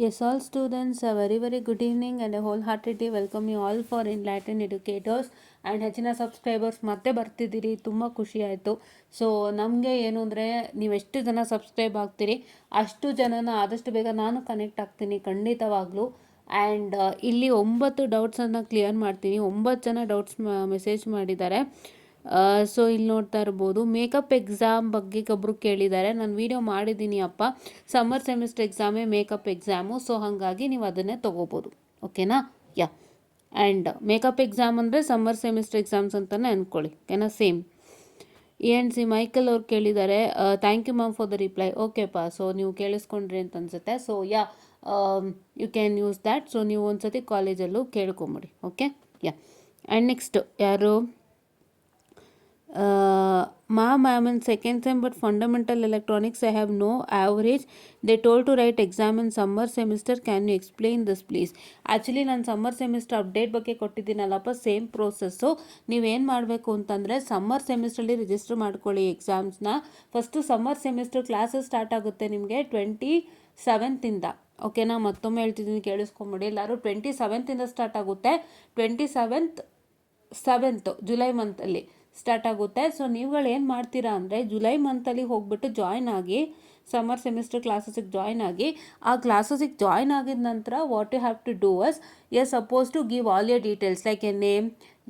Yes, all students, a very good evening and a wholeheartedly welcome you all for Enlightened Educators and ಹೆಚ್ಚಿನ subscribers ಮತ್ತೆ ಬರ್ತಿದ್ದೀರಿ. ತುಂಬ ಖುಷಿ ಆಯಿತು. So ನಮಗೆ ಏನು ಅಂದರೆ ನೀವೆಷ್ಟು ಜನ ಸಬ್ಸ್ಕ್ರೈಬ್ ಆಗ್ತೀರಿ ಅಷ್ಟು ಜನನ ಆದಷ್ಟು ಬೇಗ ನಾನು ಕನೆಕ್ಟ್ ಆಗ್ತೀನಿ ಖಂಡಿತವಾಗ್ಲೂ. ಆ್ಯಂಡ್ ಇಲ್ಲಿ 9 ಡೌಟ್ಸನ್ನು ಕ್ಲಿಯರ್ ಮಾಡ್ತೀನಿ. 9 ಜನ ಡೌಟ್ಸ್ ಮೆಸೇಜ್ ಮಾಡಿದ್ದಾರೆ. ಸೊ ಇಲ್ಲಿ ನೋಡ್ತಾ ಇರ್ಬೋದು, ಮೇಕಪ್ ಎಕ್ಸಾಮ್ ಬಗ್ಗೆ ಒಬ್ಬರು ಕೇಳಿದ್ದಾರೆ. ನಾನು ವಿಡಿಯೋ ಮಾಡಿದ್ದೀನಿ ಅಪ್ಪ, ಸಮ್ಮರ್ ಸೆಮಿಸ್ಟರ್ ಎಕ್ಸಾಮೇ ಮೇಕಪ್ ಎಕ್ಸಾಮು. ಸೊ ಹಾಗಾಗಿ ನೀವು ಅದನ್ನೇ ತೊಗೋಬೋದು. ಓಕೆನಾ? ಯಾ. ಆ್ಯಂಡ್ ಮೇಕಪ್ ಎಕ್ಸಾಮ್ ಅಂದರೆ ಸಮ್ಮರ್ ಸೆಮಿಸ್ಟರ್ ಎಕ್ಸಾಮ್ಸ್ ಅಂತಲೇ ಅಂದ್ಕೊಳ್ಳಿ. ಓಕೆನಾ? ಸೇಮ್. ಸಿ ಮೈಕಲ್ ಅವ್ರು ಕೇಳಿದ್ದಾರೆ, thank you ma'am for the reply. ಓಕೆಪ್ಪ, ಸೊ ನೀವು ಕೇಳಿಸ್ಕೊಂಡ್ರಿ ಅಂತ ಅನ್ಸುತ್ತೆ. So yeah, you can use that. So ನೀವು ಒಂದ್ಸತಿ ಕಾಲೇಜಲ್ಲೂ ಕೇಳ್ಕೊಂಬಿಡಿ. ಓಕೆ? ಯಾ. ಆ್ಯಂಡ್ ನೆಕ್ಸ್ಟ್ ಯಾರು, ma'am, I'm in second sem but fundamental electronics I have no average. They told to write exam in summer semester. Can you explain this please? Actually ನಾನು summer semester update ಬಗ್ಗೆ ಕೊಟ್ಟಿದ್ದೀನಲ್ಲಪ್ಪ, same process. ನೀವೇನು ಮಾಡಬೇಕು ಅಂತಂದರೆ summer ಸೆಮಿಸ್ಟ್ರಲ್ಲಿ register ಮಾಡ್ಕೊಳ್ಳಿ ಎಕ್ಸಾಮ್ಸ್ನ. First summer semester classes start ಆಗುತ್ತೆ ನಿಮಗೆ 27th. ಓಕೆನಾ? ಮತ್ತೊಮ್ಮೆ ಹೇಳ್ತಿದ್ದೀನಿ, ಕೇಳಿಸ್ಕೊಂಬಿಡಿ ಎಲ್ಲರೂ. 27th ಸ್ಟಾರ್ಟ್ ಆಗುತ್ತೆ. 27th ಜುಲೈ ಮಂತಲ್ಲಿ ಸ್ಟಾರ್ಟ್ ಆಗುತ್ತೆ. ಸೊ ನೀವುಗಳು ಏನು ಮಾಡ್ತೀರಾ ಅಂದರೆ ಜುಲೈ ಮಂತಲ್ಲಿ ಹೋಗ್ಬಿಟ್ಟು ಜಾಯ್ನ್ ಆಗಿ, ಸಮ್ಮರ್ ಸೆಮಿಸ್ಟರ್ ಕ್ಲಾಸಸ್ಗೆ ಜಾಯ್ನ್ ಆಗಿ, ಆ ಕ್ಲಾಸಸ್ಗೆ ಜಾಯ್ನ್ ಆಗಿದ ನಂತರ what you have to do as, you are suppose to give all your details like a name,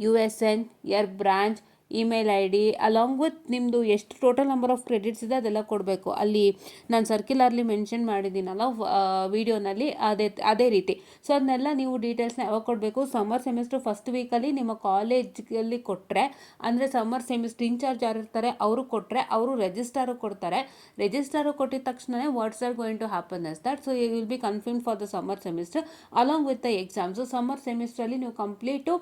USN, your branch, email ID along with ನಿಮ್ಮದು ಎಷ್ಟು ಟೋಟಲ್ ನಂಬರ್ ಆಫ್ ಕ್ರೆಡಿಟ್ಸ್ ಇದೆ ಅದೆಲ್ಲ ಕೊಡಬೇಕು. ಅಲ್ಲಿ ನಾನು ಸರ್ಕ್ಯುಲರ್ಲಿ ಮೆನ್ಷನ್ ಮಾಡಿದ್ದೀನಲ್ಲ ವಿಡಿಯೋನಲ್ಲಿ, ಅದೇ ರೀತಿ. ಸೊ ಅದನ್ನೆಲ್ಲ ನೀವು ಡೀಟೇಲ್ಸ್ನ ಯಾವಾಗ ಕೊಡಬೇಕು, ಸಮ್ಮರ್ ಸೆಮಿಸ್ಟರ್ ಫಸ್ಟ್ ವೀಕಲ್ಲಿ ನಿಮ್ಮ ಕಾಲೇಜಲ್ಲಿ ಕೊಟ್ಟರೆ, ಅಂದರೆ ಸಮ್ಮರ್ ಸೆಮಿಸ್ಟರ್ ಇನ್ಚಾರ್ಜ್ ಯಾರು ಇರ್ತಾರೆ ಅವರು ಕೊಟ್ಟರೆ, ಅವರು ರಿಜಿಸ್ಟಾರು ಕೊಡ್ತಾರೆ. ರಿಜಿಸ್ಟಾರು ಕೊಟ್ಟಿದ ತಕ್ಷಣ what's are going to happen is that, so you will be confirm for the summer semester along with the exams. Summer ಸೆಮಿಸ್ಟ್ರಲ್ಲಿ ನೀವು ಕಂಪ್ಲೀಟು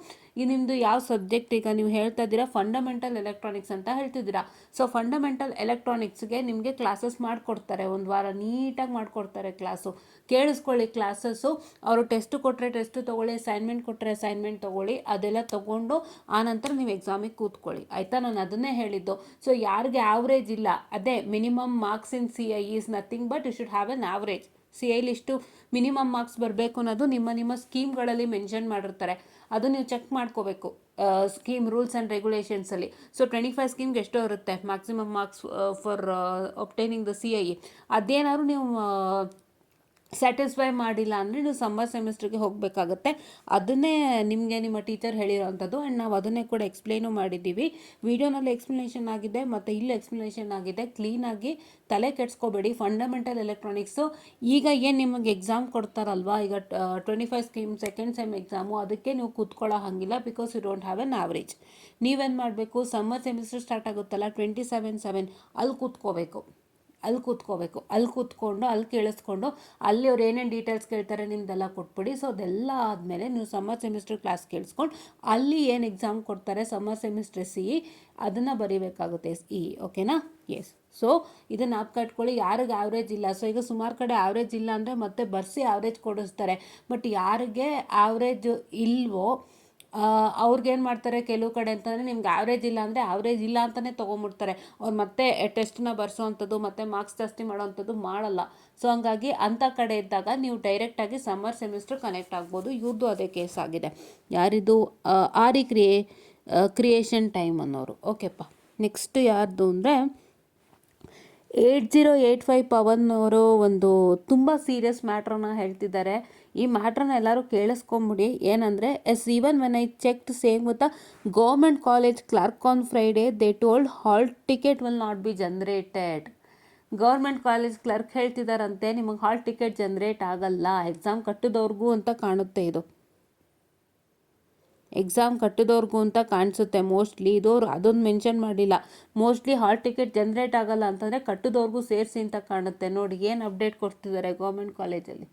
ನಿಮ್ಮದು ಯಾವ ಸಬ್ಜೆಕ್ಟ್, ಈಗ ನೀವು ಹೇಳ್ತಾ ಇದ್ದೀರಾ ಫಂಡಮೆಂಟಲ್ ಎಲೆಕ್ಟ್ರಾನಿಕ್ಸ್ ಅಂತ ಹೇಳ್ತಿದ್ದೀರಾ. ಸೊ ಫಂಡಮೆಂಟಲ್ ಎಲೆಕ್ಟ್ರಾನಿಕ್ಸ್ಗೆ ನಿಮಗೆ ಕ್ಲಾಸಸ್ ಮಾಡಿಕೊಡ್ತಾರೆ, ಒಂದು ವಾರ ನೀಟಾಗಿ ಮಾಡಿಕೊಡ್ತಾರೆ ಕ್ಲಾಸು. ಕೇಳಿಸ್ಕೊಳ್ಳಿ ಕ್ಲಾಸಸ್ಸು. ಅವರು ಟೆಸ್ಟ್ ಕೊಟ್ಟರೆ ಟೆಸ್ಟ್ ತೊಗೊಳ್ಳಿ, ಅಸೈನ್ಮೆಂಟ್ ಕೊಟ್ಟರೆ ಅಸೈನ್ಮೆಂಟ್ ತೊಗೊಳ್ಳಿ, ಅದೆಲ್ಲ ತೊಗೊಂಡು ಆನಂತರ ನೀವು ಎಕ್ಸಾಮಿಗೆ ಕೂತ್ಕೊಳ್ಳಿ. ಆಯಿತಾ? ನಾನು ಅದನ್ನೇ ಹೇಳಿದ್ದು. ಸೊ ಯಾರಿಗೆ ಆವ್ರೇಜ್ ಇಲ್ಲ, ಅದೇ minimum marks in CI is nothing but you should have an average. CI ಇಷ್ಟು ಮಿನಿಮಮ್ ಮಾರ್ಕ್ಸ್ ಬರಬೇಕು ಅನ್ನೋದು ನಿಮ್ಮ ಸ್ಕೀಮ್ಗಳಲ್ಲಿ ಮೆನ್ಷನ್ ಮಾಡಿರ್ತಾರೆ. ಅದು ನೀವು ಚೆಕ್ ಮಾಡ್ಕೋಬೇಕು ಸ್ಕೀಮ್ ರೂಲ್ಸ್ ಆ್ಯಂಡ್ ರೆಗ್ಯುಲೇಷನ್ಸಲ್ಲಿ. ಸೊ 25 ಸ್ಕೀಮ್ಗೆ ಎಷ್ಟೋ ಇರುತ್ತೆ maximum marks for obtaining the CI. ಅದೇನಾದ್ರು ನೀವು ಸ್ಯಾಟಿಸ್ಫೈ ಮಾಡಿಲ್ಲ ಅಂದರೆ ನೀವು ಸಮ್ಮರ್ ಸೆಮಿಸ್ಟ್ರಿಗೆ ಹೋಗಬೇಕಾಗತ್ತೆ. ಅದನ್ನೇ ನಿಮಗೆ ನಿಮ್ಮ ಟೀಚರ್ ಹೇಳಿರೋವಂಥದ್ದು. ಆ್ಯಂಡ್ ನಾವು ಅದನ್ನೇ ಕೂಡ ಎಕ್ಸ್ಪ್ಲೇನು ಮಾಡಿದ್ದೀವಿ. ವಿಡಿಯೋನಲ್ಲಿ ಎಕ್ಸ್ಪ್ಲನೇಷನ್ ಆಗಿದೆ ಮತ್ತು ಇಲ್ಲಿ ಎಕ್ಸ್ಪ್ಲನೇಷನ್ ಆಗಿದೆ. ಕ್ಲೀನಾಗಿ ತಲೆ ಕೆಡಿಸ್ಕೋಬೇಡಿ. ಫಂಡಮೆಂಟಲ್ ಎಲೆಕ್ಟ್ರಾನಿಕ್ಸು ಈಗ ಏನು ನಿಮಗೆ ಎಕ್ಸಾಮ್ ಕೊಡ್ತಾರಲ್ವಾ, ಈಗ 25 ಸ್ಕೀಮ್ ಸೆಕೆಂಡ್ ಸೆಮ್ ಎಕ್ಸಾಮು, ಅದಕ್ಕೆ ನೀವು ಕೂತ್ಕೊಳ್ಳೋ ಹಾಗಿಲ್ಲ. Because you don't have an average. ನೀವೇನು ಮಾಡಬೇಕು, ಸಮ್ಮರ್ ಸೆಮಿಸ್ಟರ್ ಸ್ಟಾರ್ಟ್ ಆಗುತ್ತಲ್ಲ 27/7 ಅಲ್ಲಿ ಕೂತ್ಕೋಬೇಕು. ಅಲ್ಲಿ ಕೂತ್ಕೊಂಡು ಅಲ್ಲಿ ಕೇಳಿಸ್ಕೊಂಡು ಅಲ್ಲಿ ಅವ್ರು ಏನೇನು ಡೀಟೇಲ್ಸ್ ಕೇಳ್ತಾರೆ ನಿಮ್ದೆಲ್ಲ ಕೊಟ್ಬಿಡಿ. ಸೊ ಅದೆಲ್ಲ ಆದಮೇಲೆ ನೀವು ಸಮ್ಮರ್ ಸೆಮಿಸ್ಟರ್ ಕ್ಲಾಸ್ ಕೇಳಿಸ್ಕೊಂಡು ಅಲ್ಲಿ ಏನು ಎಕ್ಸಾಮ್ ಕೊಡ್ತಾರೆ ಸಮ್ಮರ್ ಸೆಮಿಸ್ಟರ್ CE ಅದನ್ನು ಬರೀಬೇಕಾಗುತ್ತೆ SE. ಓಕೆನಾ? ಎಸ್. ಸೊ ಇದನ್ನು ಜ್ಞಾಪಕ ಇಟ್ಕೊಳ್ಳಿ. ಯಾರಿಗೆ ಆವ್ರೇಜ್ ಇಲ್ಲ, ಸೊ ಈಗ ಸುಮಾರು ಕಡೆ ಆವ್ರೇಜ್ ಇಲ್ಲ ಅಂದರೆ ಮತ್ತೆ ಬರ್ಸಿ ಆವ್ರೇಜ್ ಕೊಡಿಸ್ತಾರೆ. ಬಟ್ ಯಾರಿಗೆ ಆವ್ರೇಜ್ ಇಲ್ವೋ ಅವ್ರಿಗೇನು ಮಾಡ್ತಾರೆ ಕೆಲವು ಕಡೆ ಅಂತಂದರೆ, ನಿಮ್ಗೆ ಆವ್ರೇಜ್ ಇಲ್ಲ ಅಂದರೆ ಆವ್ರೇಜ್ ಇಲ್ಲ ಅಂತಲೇ ತೊಗೊಂಬಿಡ್ತಾರೆ. ಅವ್ರು ಮತ್ತೆ ಟೆಸ್ಟನ್ನ ಬರ್ಸೋವಂಥದ್ದು ಮತ್ತು ಮಾರ್ಕ್ಸ್ ಜಾಸ್ತಿ ಮಾಡೋವಂಥದ್ದು ಮಾಡಲ್ಲ. ಸೊ ಹಂಗಾಗಿ ಅಂಥ ಕಡೆ ಇದ್ದಾಗ ನೀವು ಡೈರೆಕ್ಟಾಗಿ ಸಮ್ಮರ್ ಸೆಮಿಸ್ಟರ್ ಕನೆಕ್ಟ್ ಆಗ್ಬೋದು. ಇವ್ರದ್ದು ಅದೇ ಕೇಸ್ ಆಗಿದೆ. ಯಾರಿದು ಆರಿ ಕ್ರಿಯೇಷನ್ ಟೈಮ್ ಅನ್ನೋರು. ಓಕೆಪ್ಪ. ನೆಕ್ಸ್ಟ್ ಯಾರ್ದು ಅಂದರೆ 8085 ಪವನ್ ಅವರು ಒಂದು ತುಂಬ ಸೀರಿಯಸ್ ಮ್ಯಾಟ್ರನ್ನ ಹೇಳ್ತಿದ್ದಾರೆ. ಈ ಮ್ಯಾಟ್ರನ್ನ ಎಲ್ಲರೂ ಕೇಳಿಸ್ಕೊಂಬಿಡಿ. ಏನಂದರೆ even when I checked same with the government college clerk on Friday, they told hall ticket will not be generated. Government college clerk ಹೇಳ್ತಿದ್ದಾರಂತೆ ನಿಮಗೆ ಹಾಲ್ ಟಿಕೆಟ್ ಜನರೇಟ್ ಆಗಲ್ಲ, ಎಕ್ಸಾಮ್ ಕಟ್ಟಿದವ್ರಿಗೂ ಅಂತ ಕಾಣುತ್ತೆ. ಇದು ಎಕ್ಸಾಮ್ ಕಟ್ಟಿದವ್ರಿಗೂ ಅಂತ ಕಾಣಿಸುತ್ತೆ ಮೋಸ್ಟ್ಲಿ. ಇದವ್ರು ಅದೊಂದು ಮೆನ್ಷನ್ ಮಾಡಿಲ್ಲ. ಮೋಸ್ಟ್ಲಿ ಹಾಲ್ ಟಿಕೆಟ್ ಜನರೇಟ್ ಆಗಲ್ಲ ಅಂತಂದರೆ ಕಟ್ಟಿದವ್ರಿಗೂ ಸೇರಿಸಿ ಅಂತ ಕಾಣುತ್ತೆ. ನೋಡಿ ಏನು ಅಪ್ಡೇಟ್ ಕೊಡ್ತಿದ್ದಾರೆ ಗೌರ್ಮೆಂಟ್ ಕಾಲೇಜಲ್ಲಿ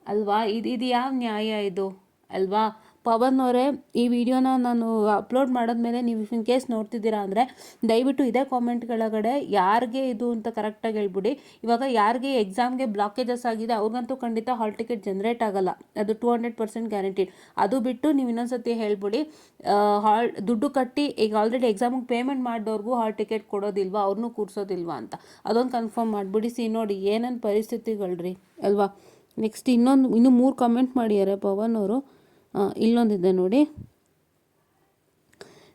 ಅಲ್ವಾ. ಇದು ಯಾವ ನ್ಯಾಯ ಇದು ಅಲ್ವಾ. ಪವನ್ ಅವರೇ, ಈ ವಿಡಿಯೋನ ನಾನು ಅಪ್ಲೋಡ್ ಮಾಡಿದ್ಮೇಲೆ ನೀವು ಇನ್ ಕೇಸ್ ನೋಡ್ತಿದ್ದೀರಾ ಅಂದರೆ ದಯವಿಟ್ಟು ಇದೇ ಕಾಮೆಂಟ್ ಕೆಳಗಡೆ ಯಾರಿಗೆ ಇದು ಅಂತ ಕರೆಕ್ಟಾಗಿ ಹೇಳ್ಬಿಡಿ. ಇವಾಗ ಯಾರಿಗೆ ಎಕ್ಸಾಮ್ಗೆ ಬ್ಲಾಕೇಜಸ್ ಆಗಿದೆ ಅವ್ರಿಗಂತೂ ಖಂಡಿತ ಹಾಲ್ ಟಿಕೆಟ್ ಜನರೇಟ್ ಆಗಲ್ಲ, ಅದು 200% ಗ್ಯಾರಂಟಿಡ್. ಅದು ಬಿಟ್ಟು ನೀವು ಇನ್ನೊಂದ್ಸತಿ ಹೇಳ್ಬಿಡಿ, ದುಡ್ಡು ಕಟ್ಟಿ ಈಗ ಆಲ್ರೆಡಿ ಎಕ್ಸಾಮಿಗೆ ಪೇಮೆಂಟ್ ಮಾಡಿದವ್ರಿಗೂ ಹಾಲ್ ಟಿಕೆಟ್ ಕೊಡೋದಿಲ್ವಾ, ಅವ್ರನ್ನೂ ಕೂರಿಸೋದಿಲ್ವಾ ಅಂತ ಅದೊಂದು ಕನ್ಫರ್ಮ್ ಮಾಡಿಬಿಡಿ. ನೋಡಿ ಏನೇನು ಪರಿಸ್ಥಿತಿಗಳ್ರಿ ಅಲ್ವಾ. ನೆಕ್ಸ್ಟ್ ಇನ್ನೂ 3 ಕಮೆಂಟ್ ಮಾಡಿದ್ದಾರೆ ಪವನ್ ಅವರು. ಇಲ್ಲೊಂದಿದೆ ನೋಡಿ.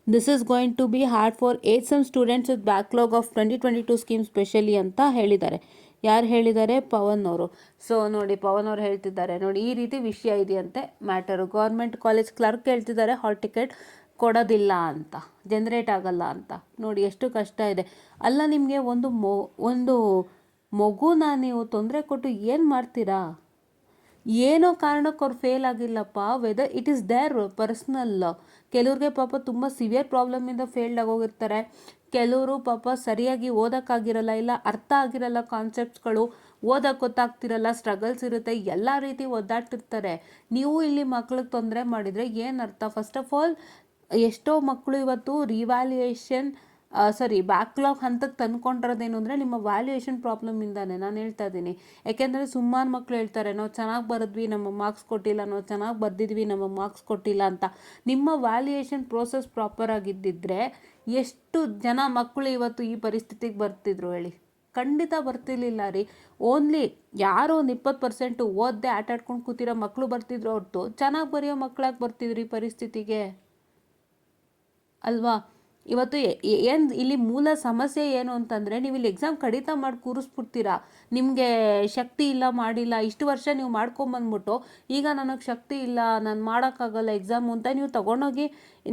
This is going to be hard for 8th sem students with backlog of 2022 scheme specially ಅಂತ ಹೇಳಿದ್ದಾರೆ. ಯಾರು ಹೇಳಿದ್ದಾರೆ? ಪವನ್ ಅವರು. ಸೊ ನೋಡಿ, ಪವನ್ ಅವರು ಹೇಳ್ತಿದ್ದಾರೆ ನೋಡಿ, ಈ ರೀತಿ ವಿಷಯ ಇದೆಯಂತೆ ಮ್ಯಾಟರು. ಗೌರ್ಮೆಂಟ್ ಕಾಲೇಜ್ ಕ್ಲರ್ಕ್ ಹೇಳ್ತಿದ್ದಾರೆ ಹಾಲ್ ಟಿಕೆಟ್ ಕೊಡೋದಿಲ್ಲ ಅಂತ, ಜನ್ರೇಟ್ ಆಗಲ್ಲ ಅಂತ. ನೋಡಿ ಎಷ್ಟು ಕಷ್ಟ ಇದೆ ಅಲ್ಲ. ನಿಮಗೆ ಒಂದು ಮಗುನ ನೀವು ತೊಂದರೆ ಕೊಟ್ಟು ಏನು ಮಾಡ್ತೀರಾ? ಏನೋ ಕಾರಣಕ್ಕೆ ಅವ್ರು ಫೇಲ್ ಆಗಿಲ್ಲಪ್ಪ, whether it is there personal. ಕೆಲವ್ರಿಗೆ ಪಾಪ ತುಂಬ ಸಿವಿಯರ್ ಪ್ರಾಬ್ಲಮಿಂದ ಫೇಲ್ಡ್ ಆಗೋಗಿರ್ತಾರೆ. ಕೆಲವರು ಪಾಪ ಸರಿಯಾಗಿ ಓದೋಕ್ಕಾಗಿರಲ್ಲ, ಇಲ್ಲ ಅರ್ಥ ಆಗಿರಲ್ಲ ಕಾನ್ಸೆಪ್ಟ್ಸ್ಗಳು, ಓದೋಕ್ಕೆ ಗೊತ್ತಾಗ್ತಿರಲ್ಲ, ಸ್ಟ್ರಗಲ್ಸ್ ಇರುತ್ತೆ, ಎಲ್ಲ ರೀತಿ ಒದ್ದಾಡ್ತಿರ್ತಾರೆ. ನೀವು ಇಲ್ಲಿ ಮಕ್ಳಿಗೆ ತೊಂದರೆ ಮಾಡಿದರೆ ಏನು ಅರ್ಥ? ಫಸ್ಟ್ ಆಫ್ ಆಲ್ ಎಷ್ಟೋ ಮಕ್ಕಳು ಇವತ್ತು ಬ್ಯಾಕ್ಲಾಗ್ ಹಂತಕ್ಕೆ ತಂದ್ಕೊಂಡಿರೋದೇನು ಅಂದರೆ ನಿಮ್ಮ ವ್ಯಾಲ್ಯೂಯೇಷನ್ ಪ್ರಾಬ್ಲಮಿಂದಾನೆ ನಾನು ಹೇಳ್ತಾ ಇದ್ದೀನಿ. ಯಾಕೆಂದರೆ ಸುಮಾರು ಮಕ್ಕಳು ಹೇಳ್ತಾರೆ, ನಾವು ಚೆನ್ನಾಗಿ ಬರೆದ್ವಿ ನಮ್ಮ ಮಾರ್ಕ್ಸ್ ಕೊಟ್ಟಿಲ್ಲ, ನಾವು ಚೆನ್ನಾಗಿ ಬರೆದಿದ್ವಿ ನಮ್ಮ ಮಾರ್ಕ್ಸ್ ಕೊಟ್ಟಿಲ್ಲ ಅಂತ. ನಿಮ್ಮ ವ್ಯಾಲ್ಯೂಯೇಷನ್ ಪ್ರೋಸೆಸ್ ಪ್ರಾಪರ್ ಆಗಿದ್ದಿದ್ರೆ ಎಷ್ಟು ಜನ ಮಕ್ಕಳು ಇವತ್ತು ಈ ಪರಿಸ್ಥಿತಿಗೆ ಬರ್ತಿದ್ರು ಹೇಳಿ? ಖಂಡಿತ ಬರ್ತಿರ್ಲಿಲ್ಲ ರೀ. ಓನ್ಲಿ ಯಾರೋ ಒಂದು 20% ಓದದೆ ಆಟಾಡ್ಕೊಂಡು ಕೂತಿರೋ ಮಕ್ಕಳು ಬರ್ತಿದ್ರು ಹೊರತು ಚೆನ್ನಾಗಿ ಬರೆಯೋ ಮಕ್ಕಳಾಗಿ ಬರ್ತಿದ್ರು ಈ ಪರಿಸ್ಥಿತಿಗೆ ಅಲ್ವಾ? ಇವತ್ತು ಇಲ್ಲಿ ಮೂಲ ಸಮಸ್ಯೆ ಏನು ಅಂತಂದರೆ, ನೀವು ಇಲ್ಲಿ ಎಕ್ಸಾಮ್ ಕಡಿತ ಮಾಡಿ ಕೂರಿಸ್ಬಿಡ್ತೀರಾ. ನಿಮಗೆ ಶಕ್ತಿ ಇಲ್ಲ, ಮಾಡಿಲ್ಲ, ಇಷ್ಟು ವರ್ಷ ನೀವು ಮಾಡ್ಕೊಂಬಂದ್ಬಿಟ್ಟು ಈಗ ನನಗೆ ಶಕ್ತಿ ಇಲ್ಲ, ನಾನು ಮಾಡೋಕ್ಕಾಗಲ್ಲ ಎಕ್ಸಾಮು ಅಂತ ನೀವು ತೊಗೊಂಡೋಗಿ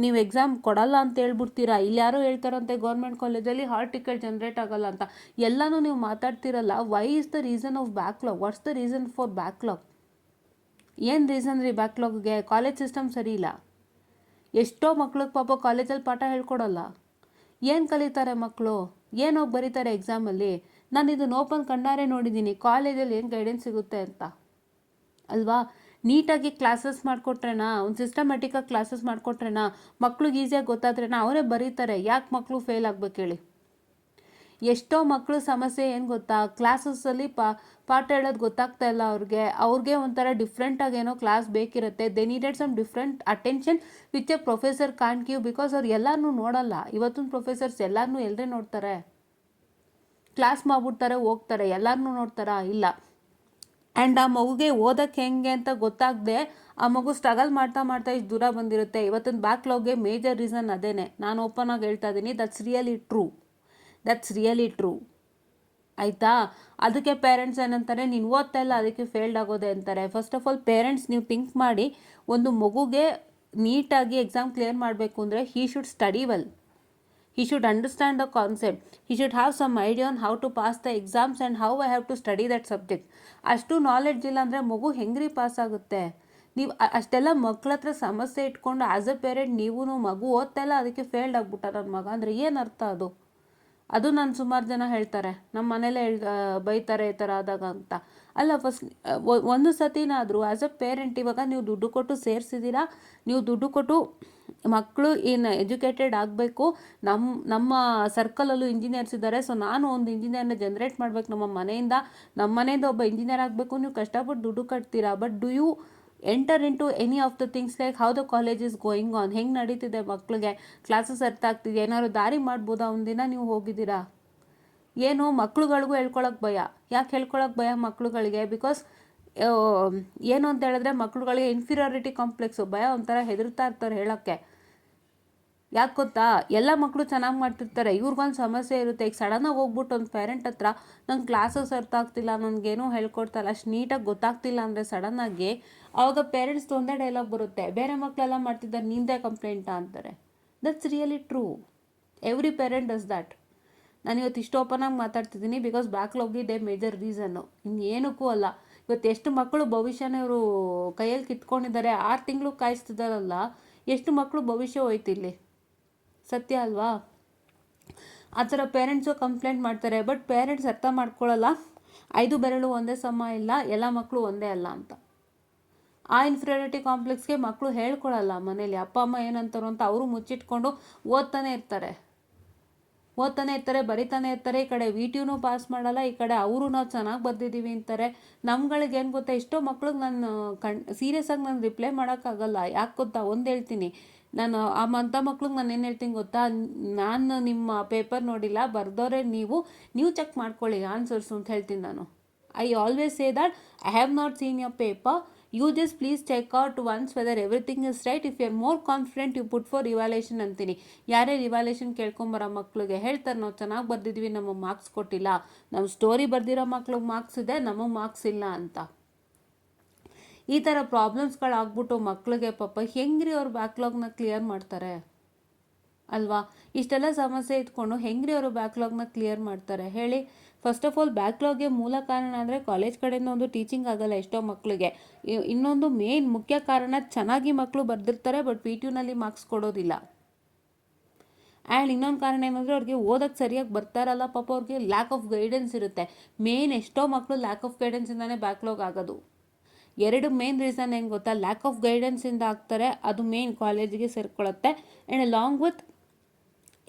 ನೀವು ಎಕ್ಸಾಮ್ ಕೊಡಲ್ಲ ಅಂತ ಹೇಳ್ಬಿಡ್ತೀರಾ. ಇಲ್ಲಿ ಯಾರೋ ಹೇಳ್ತಾರಂತೆ ಗೌರ್ಮೆಂಟ್ ಕಾಲೇಜಲ್ಲಿ ಹಾಲ್ ಟಿಕೆಟ್ ಜನ್ರೇಟ್ ಆಗಲ್ಲ ಅಂತ. ಎಲ್ಲನೂ ನೀವು ಮಾತಾಡ್ತಿರಲ್ಲ. Why is the reason of backlog? What's the reason for backlog? ಏನು ರೀಸನ್ ರೀ ಬ್ಯಾಕ್ಲಾಗ್ಗೆ? ಕಾಲೇಜ್ ಸಿಸ್ಟಮ್ ಸರಿ ಇಲ್ಲ. ಎಷ್ಟೋ ಮಕ್ಳಿಗೆ ಪಾಪ ಕಾಲೇಜಲ್ಲಿ ಪಾಠ ಹೇಳ್ಕೊಡಲ್ಲ. ಏನು ಕಲಿತಾರೆ ಮಕ್ಕಳು? ಏನೋಗಿ ಬರೀತಾರೆ ಎಕ್ಸಾಮಲ್ಲಿ? ನಾನು ಇದನ್ನು ಓಪನ್ ಕಣ್ಣಾರೆ ನೋಡಿದ್ದೀನಿ. ಕಾಲೇಜಲ್ಲಿ ಏನು ಗೈಡೆನ್ಸ್ ಸಿಗುತ್ತೆ ಅಂತ ಅಲ್ವಾ? ನೀಟಾಗಿ ಕ್ಲಾಸಸ್ ಮಾಡಿಕೊಟ್ರೇನಾ, ಒಂದು ಸಿಸ್ಟಮ್ಯಾಟಿಕಾಗಿ ಕ್ಲಾಸಸ್ ಮಾಡಿಕೊಟ್ರೇನಾ, ಮಕ್ಳಿಗೆ ಈಸಿಯಾಗಿ ಗೊತ್ತಾದ್ರೇನಾ ಅವರೇ ಬರೀತಾರೆ. ಯಾಕೆ ಮಕ್ಕಳು ಫೇಲ್ ಆಗ್ಬೇಕು ಹೇಳಿ? ಎಷ್ಟೋ ಮಕ್ಕಳು ಸಮಸ್ಯೆ ಏನು ಗೊತ್ತಾ? ಕ್ಲಾಸಸ್ಸಲ್ಲಿ ಪಾಠ ಹೇಳೋದು ಗೊತ್ತಾಗ್ತಾ ಇಲ್ಲ ಅವ್ರಿಗೆ ಒಂಥರ ಡಿಫ್ರೆಂಟಾಗಿ ಏನೋ ಕ್ಲಾಸ್ ಬೇಕಿರುತ್ತೆ. They needed some different attention which a professor can't give, because ಅವ್ರು ಎಲ್ಲರನ್ನೂ ನೋಡಲ್ಲ. ಇವತ್ತಿನ ಪ್ರೊಫೆಸರ್ಸ್ ಎಲ್ಲರನ್ನೂ ಎಲ್ಲರೇ ನೋಡ್ತಾರೆ? ಕ್ಲಾಸ್ ಮಾಡ್ಬಿಡ್ತಾರೆ, ಹೋಗ್ತಾರೆ. ಎಲ್ಲರನ್ನೂ ನೋಡ್ತಾರಾ? ಇಲ್ಲ. ಆ್ಯಂಡ್ ಆ ಮಗುಗೆ ಓದೋಕ್ಕೆ ಹೆಂಗೆ ಅಂತ ಗೊತ್ತಾಗದೆ ಆ ಮಗು ಸ್ಟ್ರಗಲ್ ಮಾಡ್ತಾ ಮಾಡ್ತಾ ಇಷ್ಟು ದೂರ ಬಂದಿರುತ್ತೆ. ಇವತ್ತಿನ ಬ್ಯಾಕ್ಲಾಗ್ಗೆ ಮೇಜರ್ ರೀಸನ್ ಅದೇನೆ. ನಾನು ಓಪನ್ ಆಗಿ ಹೇಳ್ತಾ ಇದ್ದೀನಿ, ದಟ್ಸ್ ರಿಯಲಿ ಟ್ರೂ. ಆಯಿತಾ? ಅದಕ್ಕೆ ಪೇರೆಂಟ್ಸ್ ಏನಂತಾರೆ, ನೀನು ಓದ್ತಾ ಇಲ್ಲ ಅದಕ್ಕೆ ಫೇಲ್ಡ್ ಆಗೋದೆ ಅಂತಾರೆ. ಫಸ್ಟ್ ಆಫ್ ಆಲ್ ಪೇರೆಂಟ್ಸ್ ನೀವು ಥಿಂಕ್ ಮಾಡಿ, ಒಂದು ಮಗುಗೆ ನೀಟಾಗಿ ಎಕ್ಸಾಮ್ ಕ್ಲಿಯರ್ ಮಾಡಬೇಕು ಅಂದರೆ he should study well, he should understand the concept, he should have some idea on how to pass the exams and how I have to study that subject. ಅಷ್ಟು knowledge ಇಲ್ಲ ಅಂದರೆ ಮಗು ಹೆಂಗ್ರಿ pass ಆಗುತ್ತೆ? ನೀವು ಅಷ್ಟೆಲ್ಲ ಮಕ್ಳ ಹತ್ರ ಸಮಸ್ಯೆ ಇಟ್ಕೊಂಡು ಆ್ಯಸ್ ಅ ಪೇರೆಂಟ್ ನೀವು ಮಗು ಓದ್ತಾ ಇಲ್ಲ ಅದಕ್ಕೆ ಫೇಲ್ಡ್ ಆಗ್ಬಿಟ್ಟ ನನ್ನ ಮಗ ಅಂದರೆ ಏನು ಅರ್ಥ ಅದು? ಅದು ನಾನು ಸುಮಾರು ಜನ ಹೇಳ್ತಾರೆ, ನಮ್ಮ ಮನೇಲೇ ಬೈತಾರೆ ಈ ಥರ ಆದಾಗ ಅಂತ. ಅಲ್ಲ, ಫಸ್ಟ್ ಒಂದು ಸತಿನಾದರೂ ಆ್ಯಸ್ ಅ ಪೇರೆಂಟ್, ಇವಾಗ ನೀವು ದುಡ್ಡು ಕೊಟ್ಟು ಸೇರಿಸಿದ್ದೀರಾ, ನೀವು ದುಡ್ಡು ಕೊಟ್ಟು ಮಕ್ಕಳು ಏನು ಎಜುಕೇಟೆಡ್ ಆಗಬೇಕು, ನಮ್ಮ ಸರ್ಕಲಲ್ಲೂ ಇಂಜಿನಿಯರ್ಸ್ ಇದ್ದಾರೆ, ಸೊ ನಾನು ಒಂದು ಇಂಜಿನಿಯರ್ನ ಜನ್ರೇಟ್ ಮಾಡಬೇಕು ನಮ್ಮ ಮನೆಯಿಂದ ಒಬ್ಬ ಇಂಜಿನಿಯರ್ ಆಗಬೇಕು, ನೀವು ಕಷ್ಟಪಟ್ಟು ದುಡ್ಡು ಕಟ್ತೀರಾ. But do you enter into any of the things like how the college is going on, ಹೆಂಗೆ ನಡೀತಿದೆ ಮಕ್ಕಳಿಗೆ, ಕ್ಲಾಸಸ್ ಅರ್ಥ ಆಗ್ತಿದೆ, ಏನಾದ್ರು ದಾರಿ ಮಾಡ್ಬೋದಾ? ಒಂದಿನ ನೀವು ಹೋಗಿದ್ದೀರಾ? ಏನು ಮಕ್ಳುಗಳಿಗೂ ಹೇಳ್ಕೊಳಕ್ಕೆ ಭಯ. ಯಾಕೆ ಹೇಳ್ಕೊಳಕ್ಕೆ ಭಯ ಮಕ್ಳುಗಳಿಗೆ? ಬಿಕಾಸ್ ಏನು ಅಂತ ಹೇಳಿದ್ರೆ ಮಕ್ಳುಗಳಿಗೆ ಇನ್ಫೀರಿಯಾರಿಟಿ ಕಾಂಪ್ಲೆಕ್ಸು, ಭಯ, ಒಂಥರ ಹೆದರ್ತಾ ಇರ್ತಾರೆ ಹೇಳೋಕ್ಕೆ. ಯಾಕೆ ಗೊತ್ತಾ? ಎಲ್ಲ ಮಕ್ಕಳು ಚೆನ್ನಾಗಿ ಮಾಡ್ತಿರ್ತಾರೆ, ಇವ್ರಿಗೊಂದು ಸಮಸ್ಯೆ ಇರುತ್ತೆ. ಈಗ ಸಡನ್ನಾಗಿ ಹೋಗ್ಬಿಟ್ಟು ಒಂದು ಪೇರೆಂಟ್ ಹತ್ರ ನಂಗೆ ಕ್ಲಾಸಸ್ ಅರ್ಥ ಆಗ್ತಿಲ್ಲ, ನನಗೇನೂ ಹೇಳ್ಕೊಡ್ತಾಯಿಲ್ಲ, ಅಷ್ಟು ನೀಟಾಗಿ ಗೊತ್ತಾಗ್ತಿಲ್ಲ ಅಂದರೆ ಸಡನ್ನಾಗಿ ಆವಾಗ ಪೇರೆಂಟ್ಸ್ದು ಒಂದೇ ಡೈಲಾಗ್ ಬರುತ್ತೆ, ಬೇರೆ ಮಕ್ಕಳೆಲ್ಲ ಮಾಡ್ತಿದ್ದಾರೆ ನಿಂದೇ ಕಂಪ್ಲೇಂಟಾ ಅಂತಾರೆ. That's really true. Every parent does that. ನಾನು ಇವತ್ತು ಇಷ್ಟು ಓಪನಾಗಿ ಮಾತಾಡ್ತಿದ್ದೀನಿ ಬಿಕಾಸ್ ಬ್ಯಾಕ್ಲಾಗಿದೆ ಮೇಜರ್ ರೀಸನ್ನು, ಇನ್ನೇನಕ್ಕೂ ಅಲ್ಲ. ಇವತ್ತು ಎಷ್ಟು ಮಕ್ಕಳು ಭವಿಷ್ಯನ ಇವರು ಕೈಯಲ್ಲಿ ಕಿತ್ಕೊಂಡಿದ್ದಾರೆ. 6 ತಿಂಗಳು ಕಾಯಿಸ್ತಿದ್ದಾರಲ್ಲ, ಎಷ್ಟು ಮಕ್ಕಳು ಭವಿಷ್ಯ ಹೋಯ್ತಿಲ್ಲಿ? ಸತ್ಯ ಅಲ್ವಾ? ಆ ಥರ ಪೇರೆಂಟ್ಸು ಕಂಪ್ಲೇಂಟ್ ಮಾಡ್ತಾರೆ. ಬಟ್ ಪೇರೆಂಟ್ಸ್ ಅರ್ಥ ಮಾಡ್ಕೊಳ್ಳಲ್ಲ, 5 ಬೆರಳು ಒಂದೇ ಸಮ ಇಲ್ಲ, ಎಲ್ಲ ಮಕ್ಕಳು ಒಂದೇ ಅಲ್ಲ ಅಂತ. ಆ ಇನ್ಫೀರಿಯಾರಿಟಿ ಕಾಂಪ್ಲೆಕ್ಸ್ಗೆ ಮಕ್ಕಳು ಹೇಳ್ಕೊಳಲ್ಲ ಮನೇಲಿ. ಅಪ್ಪ ಅಮ್ಮ ಏನಂತಾರೋ ಅಂತ ಅವರು ಮುಚ್ಚಿಟ್ಕೊಂಡು ಓದ್ತಾನೆ ಇರ್ತಾರೆ, ಬರಿತಾನೆ ಇರ್ತಾರೆ. ಈ ಕಡೆ VTನೂ ಪಾಸ್ ಮಾಡಲ್ಲ, ಈ ಕಡೆ ಅವರು ನಾವು ಚೆನ್ನಾಗಿ ಬರ್ದಿದ್ದೀವಿ ಅಂತಾರೆ. ನಮ್ಗಳಿಗೆ ಏನು ಗೊತ್ತಾ, ಎಷ್ಟೋ ಮಕ್ಳಿಗೆ ನಾನು ಸೀರಿಯಸ್ ಆಗಿ ನಾನು ರಿಪ್ಲೈ ಮಾಡೋಕ್ಕಾಗಲ್ಲ. ಯಾಕೆ ಗೊತ್ತಾ? ಒಂದು ಹೇಳ್ತೀನಿ, ನಾನು ಅಂಥ ಮಕ್ಳಿಗೆ ನಾನು ಏನು ಹೇಳ್ತೀನಿ ಗೊತ್ತಾ, ನಾನು ನಿಮ್ಮ ಪೇಪರ್ ನೋಡಿಲ್ಲ, ಬರ್ದೋರೆ ನೀವು ಚೆಕ್ ಮಾಡ್ಕೊಳ್ಳಿ ಆನ್ಸರ್ಸು ಅಂತ ಹೇಳ್ತೀನಿ ನಾನು. I always say that I have not seen your paper. You just please check out once whether everything is right. If you're more confident, you put for evaluation ಅಂತೀನಿ. ಯಾರೇ revaluation ಕೇಳ್ಕೊಂಬರೋ ಮಕ್ಳಿಗೆ ಹೇಳ್ತಾರೆ, ನಾವು ಚೆನ್ನಾಗಿ ಬರ್ದಿದ್ವಿ, ನಮಗೆ ಮಾರ್ಕ್ಸ್ ಕೊಟ್ಟಿಲ್ಲ. ನಮ್ಮ ಸ್ಟೋರಿ ಬರ್ದಿರೋ ಮಕ್ಳಿಗೆ ಮಾರ್ಕ್ಸ್ ಇದೆ, ನಮಗೆ ಮಾರ್ಕ್ಸ್ ಇಲ್ಲ ಅಂತ. ಈ ಥರ ಪ್ರಾಬ್ಲಮ್ಸ್ಗಳಾಗ್ಬಿಟ್ಟು ಮಕ್ಳಿಗೆ ಪಾಪ ಹೆಂಗ್ರಿ ಅವ್ರು ಬ್ಯಾಕ್ಲಾಗ್ನ ಕ್ಲಿಯರ್ ಮಾಡ್ತಾರೆ ಅಲ್ವಾ? ಇಷ್ಟೆಲ್ಲ ಸಮಸ್ಯೆ ಇಟ್ಕೊಂಡು ಹೆಂಗ್ರಿ ಅವರು ಬ್ಯಾಕ್ಲಾಗ್ನ ಕ್ಲಿಯರ್ ಮಾಡ್ತಾರೆ ಹೇಳಿ? ಫಸ್ಟ್ ಆಫ್ ಆಲ್ ಬ್ಯಾಕ್ಲಾಗ್ಗೆ ಮೂಲ ಕಾರಣ ಅಂದರೆ ಕಾಲೇಜ್ ಕಡೆಯಿಂದ ಒಂದು ಟೀಚಿಂಗ್ ಆಗಲ್ಲ ಎಷ್ಟೋ ಮಕ್ಕಳಿಗೆ. ಇನ್ನೊಂದು ಮೇನ್ ಮುಖ್ಯ ಕಾರಣ, ಚೆನ್ನಾಗಿ ಮಕ್ಕಳು ಬರ್ದಿರ್ತಾರೆ ಬಟ್ PTUನಲ್ಲಿ ಮಾರ್ಕ್ಸ್ ಕೊಡೋದಿಲ್ಲ. ಆ್ಯಂಡ್ ಇನ್ನೊಂದು ಕಾರಣ ಏನಂದರೆ ಅವ್ರಿಗೆ ಓದೋಕ್ಕೆ ಸರಿಯಾಗಿ ಬರ್ತಾರಲ್ಲ ಪಾಪ, ಅವ್ರಿಗೆ ಲ್ಯಾಕ್ ಆಫ್ ಗೈಡೆನ್ಸ್ ಇರುತ್ತೆ. ಮೇನ್ ಎಷ್ಟೋ ಮಕ್ಕಳು ಲ್ಯಾಕ್ ಆಫ್ ಗೈಡೆನ್ಸಿಂದನೇ ಬ್ಯಾಕ್ಲಾಗ್ ಆಗೋದು. ಎರಡು ಮೇನ್ ರೀಸನ್ ಏನು ಗೊತ್ತಾ? ಲ್ಯಾಕ್ ಆಫ್ ಗೈಡೆನ್ಸಿಂದ ಆಗ್ತಾರೆ, ಅದು ಮೇನ್ ಕಾಲೇಜಿಗೆ ಸೇರ್ಕೊಳ್ಳುತ್ತೆ. ಆ್ಯಂಡ್ ಅಲಾಂಗ್ ವಿತ್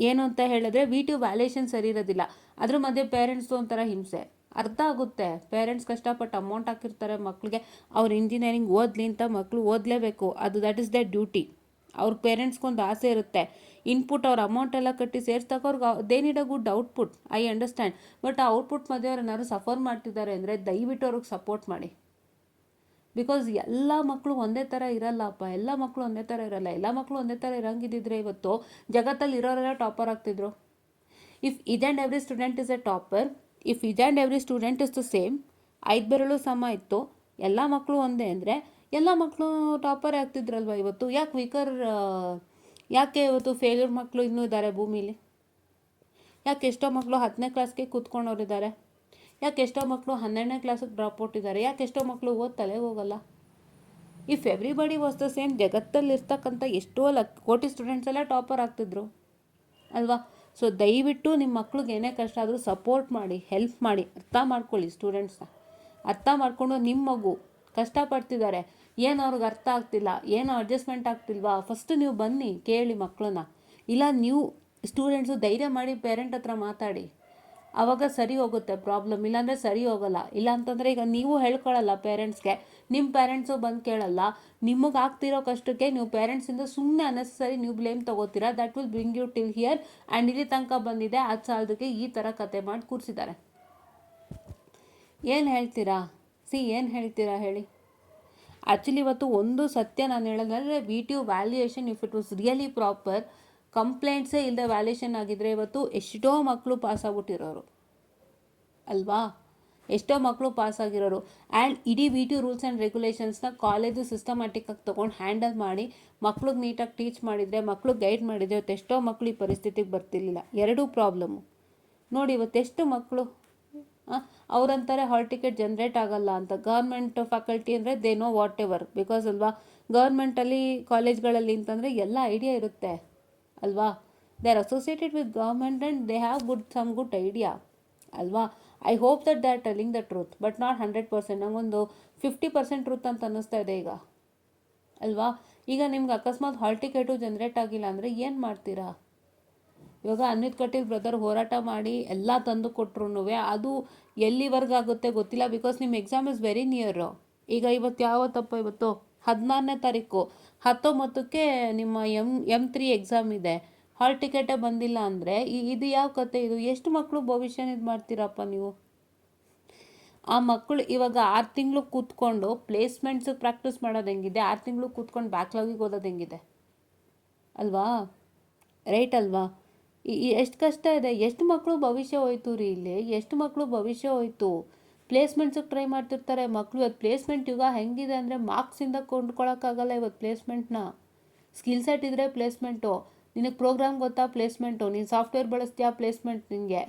ಏನು ಅಂತ ಹೇಳಿದ್ರೆ VTU ವ್ಯಾಲ್ಯೂಯೇಷನ್ ಸರಿ ಇರೋದಿಲ್ಲ. ಅದ್ರ ಮಧ್ಯೆ ಪೇರೆಂಟ್ಸ್ದು ಒಂಥರ ಹಿಂಸೆ. ಅರ್ಥ ಆಗುತ್ತೆ, ಪೇರೆಂಟ್ಸ್ ಕಷ್ಟಪಟ್ಟು ಅಮೌಂಟ್ ಹಾಕಿರ್ತಾರೆ ಮಕ್ಕಳಿಗೆ, ಅವ್ರು ಇಂಜಿನಿಯರಿಂಗ್ ಓದಲಿ ಅಂತ, ಮಕ್ಕಳು ಓದಲೇಬೇಕು, ಅದು ದಟ್ ಇಸ್ ದ ಡ್ಯೂಟಿ. ಅವ್ರ ಪೇರೆಂಟ್ಸ್ಗೊಂದು ಆಸೆ ಇರುತ್ತೆ, ಇನ್ಪುಟ್ ಅವ್ರ ಅಮೌಂಟ್ ಎಲ್ಲ ಕಟ್ಟಿ ಸೇರಿಸ್ದಾಗ ಅವ್ರಿಗೆ they need a good output, I understand. But ಆ ಔಟ್ಪುಟ್ ಮಧ್ಯೆ ಅವ್ರು ಏನಾದ್ರು ಸಫರ್ ಮಾಡ್ತಿದ್ದಾರೆ ಅಂದರೆ ದಯವಿಟ್ಟು ಅವ್ರಿಗೆ ಸಪೋರ್ಟ್ ಮಾಡಿ. ಬಿಕಾಸ್ ಎಲ್ಲ ಮಕ್ಕಳು ಒಂದೇ ಥರ ಇರಲ್ಲಪ್ಪ, ಎಲ್ಲ ಮಕ್ಕಳು ಒಂದೇ ಥರ ಇರಲ್ಲ. ಎಲ್ಲ ಮಕ್ಕಳು ಒಂದೇ ಥರ ಇರಂಗಿದ್ದಿದ್ರೆ ಇವತ್ತು ಜಗತ್ತಲ್ಲಿ ಇರೋರೆಲ್ಲ ಟಾಪರ್ ಆಗ್ತಿದ್ರು. If each and every student is a topper, if each and every student is the same, 5 ಬೆರಳು ಸಮ ಇತ್ತು, ಎಲ್ಲ ಮಕ್ಕಳು ಒಂದೇ ಅಂದರೆ ಎಲ್ಲ ಮಕ್ಕಳು ಟಾಪರೇ ಆಗ್ತಿದ್ರಲ್ವ ಇವತ್ತು. ಯಾಕೆ ಇವತ್ತು ಫೇಲ್ಯೂರ್ ಮಕ್ಕಳು ಇನ್ನೂ ಇದ್ದಾರೆ ಭೂಮಿಲಿ? ಯಾಕೆ ಎಷ್ಟೋ ಮಕ್ಕಳು 10ನೇ ಕ್ಲಾಸ್ಗೆ ಕೂತ್ಕೊಂಡವ್ರಿದ್ದಾರೆ? ಯಾಕೆ ಎಷ್ಟೋ ಮಕ್ಕಳು 12ನೇ ಕ್ಲಾಸಿಗೆ ಡ್ರಾಪ್ ಔಟ್ ಇದ್ದಾರೆ? ಯಾಕೆ ಎಷ್ಟೋ ಮಕ್ಕಳು ತಲೆಗೆ ಹೋಗಲ್ಲ? If everybody was the same, ಜಗತ್ತಲ್ಲಿರ್ತಕ್ಕಂಥ ಎಷ್ಟೋ ಕೋಟಿ ಸ್ಟೂಡೆಂಟ್ಸ್ ಎಲ್ಲ ಟಾಪರ್ ಆಗ್ತಿದ್ರು ಅಲ್ವಾ? ಸೊ ದಯವಿಟ್ಟು ನಿಮ್ಮ ಮಕ್ಳಿಗೆ ಏನೇ ಕಷ್ಟ ಆದರೂ ಸಪೋರ್ಟ್ ಮಾಡಿ, ಹೆಲ್ಪ್ ಮಾಡಿ, ಅರ್ಥ ಮಾಡ್ಕೊಳ್ಳಿ. ಸ್ಟೂಡೆಂಟ್ಸ್ನ ಅರ್ಥ ಮಾಡಿಕೊಂಡು ನಿಮ್ಮ ಮಗು ಕಷ್ಟಪಡ್ತಿದ್ದಾರೆ, ಏನು ಅವ್ರಿಗೆ ಅರ್ಥ ಆಗ್ತಿಲ್ಲ, ಏನು ಅಡ್ಜಸ್ಟ್ಮೆಂಟ್ ಆಗ್ತಿಲ್ವಾ, ಫಸ್ಟ್ ನೀವು ಬನ್ನಿ ಕೇಳಿ ಮಕ್ಕಳನ್ನ. ಇಲ್ಲ ನೀವು ಸ್ಟೂಡೆಂಟ್ಸು ಧೈರ್ಯ ಮಾಡಿ ಪೇರೆಂಟ್ ಹತ್ರ ಮಾತಾಡಿ, ಆವಾಗ ಸರಿ ಹೋಗುತ್ತೆ ಪ್ರಾಬ್ಲಮ್. ಇಲ್ಲಾಂದರೆ ಸರಿ ಹೋಗಲ್ಲ. ಇಲ್ಲ ಅಂತಂದರೆ ಈಗ ನೀವು ಹೇಳ್ಕೊಳ್ಳಲ್ಲ ಪೇರೆಂಟ್ಸ್ಗೆ, ನಿಮ್ಮ ಪೇರೆಂಟ್ಸು ಬಂದು ಕೇಳಲ್ಲ, ನಿಮಗೆ ಆಗ್ತಿರೋ ಕಷ್ಟಕ್ಕೆ ನೀವು ಪೇರೆಂಟ್ಸಿಂದ ಸುಮ್ಮನೆ ಅನ್ನೆಸರಿ ನೀವು ಬ್ಲೇಮ್ ತೊಗೋತೀರಾ. That will bring you till here. And ಇಲ್ಲಿ ತನಕ ಬಂದಿದೆ, ಅದು ಸಾಲದಕ್ಕೆ ಈ ಥರ ಕತೆ ಮಾಡಿ ಕೂರಿಸಿದ್ದಾರೆ. ಏನು ಹೇಳ್ತೀರಾ? ಏನು ಹೇಳ್ತೀರಾ ಹೇಳಿ? ಆ್ಯಕ್ಚುಲಿ ಇವತ್ತು ಒಂದು ಸತ್ಯ ನಾನು ಹೇಳೋದಂದರೆ, VTU valuation if it was really proper, ಕಂಪ್ಲೇಂಟ್ಸೇ ಇಲ್ಲದೆ ವ್ಯಾಲ್ಯೂಯೇಷನ್ ಆಗಿದ್ದರೆ ಇವತ್ತು ಎಷ್ಟೋ ಮಕ್ಕಳು ಪಾಸ್ ಆಗ್ಬಿಟ್ಟಿರೋರು ಅಲ್ವಾ? ಎಷ್ಟೋ ಮಕ್ಕಳು ಪಾಸ್ ಆಗಿರೋರು. ಆ್ಯಂಡ್ ಇಡೀ VTU ರೂಲ್ಸ್ ಆ್ಯಂಡ್ ರೆಗ್ಯುಲೇಷನ್ಸ್ನ ಕಾಲೇಜು ಸಿಸ್ಟಮ್ಯಾಟಿಕ್ಕಾಗಿ ತೊಗೊಂಡು ಹ್ಯಾಂಡಲ್ ಮಾಡಿ ಮಕ್ಳಿಗೆ ನೀಟಾಗಿ ಟೀಚ್ ಮಾಡಿದರೆ, ಮಕ್ಳಿಗೆ ಗೈಡ್ ಮಾಡಿದರೆ ಇವತ್ತು ಎಷ್ಟೋ ಮಕ್ಕಳು ಈ ಪರಿಸ್ಥಿತಿಗೆ ಬರ್ತಿರ್ಲಿಲ್ಲ. ಎರಡೂ ಪ್ರಾಬ್ಲಮ್ಮು ನೋಡಿ. ಇವತ್ತೆಷ್ಟು ಮಕ್ಕಳು ಅವ್ರಂತಾರೆ ಹಾಲ್ ಟಿಕೆಟ್ ಜನ್ರೇಟ್ ಆಗಲ್ಲ ಅಂತ. ಗೌರ್ಮೆಂಟ್ ಫ್ಯಾಕಲ್ಟಿ ಅಂದರೆ they know whatever, because ಅಲ್ವಾ ಗೌರ್ಮೆಂಟಲ್ಲಿ ಕಾಲೇಜ್ಗಳಲ್ಲಿ ಅಂತಂದರೆ ಎಲ್ಲ ಐಡಿಯಾ ಇರುತ್ತೆ ಅಲ್ವಾ? They are associated with government and they have some good idea ಅಲ್ವಾ? I hope that they are telling the truth, but not 100%. ನಂಗೊಂದು 50% ಟ್ರೂತ್ ಅಂತ ಅನ್ನಿಸ್ತಾ ಇದೆ ಈಗ ಅಲ್ವಾ? ಈಗ ನಿಮ್ಗೆ ಅಕಸ್ಮಾತ್ ಹಾಲ್ ಟಿಕೆಟು ಜನ್ರೇಟ್ ಆಗಿಲ್ಲ ಅಂದರೆ ಏನು ಮಾಡ್ತೀರಾ? ಇವಾಗ ಅನ್ವಿತ್ ಕಟೀಲ್ ಬ್ರದರ್ ಹೋರಾಟ ಮಾಡಿ ಎಲ್ಲ ತಂದು ಕೊಟ್ರು ಅದು ಎಲ್ಲಿವರೆಗೂ ಆಗುತ್ತೆ ಗೊತ್ತಿಲ್ಲ, ಬಿಕಾಸ್ ನಿಮ್ಮ ಎಕ್ಸಾಮ್ ಇಸ್ ವೆರಿ ನಿಯರು. ಈಗ ಇವತ್ತು ಯಾವತ್ತಪ್ಪ? ಇವತ್ತು 16ನೇ ತಾರೀಕು, 19ಕ್ಕೆ ನಿಮ್ಮ M3 ಎಕ್ಸಾಮ್ ಇದೆ. ಹಾಲ್ ಟಿಕೆಟೇ ಬಂದಿಲ್ಲ ಅಂದರೆ ಇದು ಯಾವ ಕತೆ ಇದು? ಎಷ್ಟು ಮಕ್ಕಳು ಭವಿಷ್ಯನ ಇದು ಮಾಡ್ತೀರಪ್ಪ ನೀವು? ಆ ಮಕ್ಕಳು ಇವಾಗ 6 ತಿಂಗಳು ಕೂತ್ಕೊಂಡು ಪ್ಲೇಸ್ಮೆಂಟ್ಸಿಗೆ ಪ್ರಾಕ್ಟೀಸ್ ಮಾಡೋದು ಹೆಂಗಿದೆ, 6 ತಿಂಗಳು ಕೂತ್ಕೊಂಡು ಬ್ಯಾಕ್ಲಾಗಿಗೆ ಓದೋದು ಹೆಂಗಿದೆ ಅಲ್ವಾ? ರೈಟ್ ಅಲ್ವಾ? ಎಷ್ಟು ಕಷ್ಟ ಇದೆ. ಎಷ್ಟು ಮಕ್ಕಳು ಭವಿಷ್ಯ ಹೋಯ್ತು ರೀ ಇಲ್ಲಿ, ಎಷ್ಟು ಮಕ್ಕಳು ಭವಿಷ್ಯ ಹೋಯ್ತು. ಪ್ಲೇಸ್ಮೆಂಟ್ಸಿಗೆ ಟ್ರೈ ಮಾಡ್ತಿರ್ತಾರೆ ಮಕ್ಕಳು. ಇವತ್ತು ಪ್ಲೇಸ್ಮೆಂಟ್ ಯುಗ ಹೆಂಗಿದೆ ಅಂದರೆ ಮಾರ್ಕ್ಸಿಂದ ಕೊಂಡ್ಕೊಳಕ್ಕಾಗಲ್ಲ ಇವತ್ತು ಪ್ಲೇಸ್ಮೆಂಟ್ನ. ಸ್ಕಿಲ್ ಸೆಟ್ ಇದ್ದರೆ ಪ್ಲೇಸ್ಮೆಂಟು, ನಿನಗೆ ಪ್ರೋಗ್ರಾಮ್ ಗೊತ್ತಾ ಪ್ಲೇಸ್ಮೆಂಟು, ನೀನು ಸಾಫ್ಟ್ವೇರ್ ಬಳಸ್ತೀಯಾ ಪ್ಲೇಸ್ಮೆಂಟ್ ನಿನಗೆ,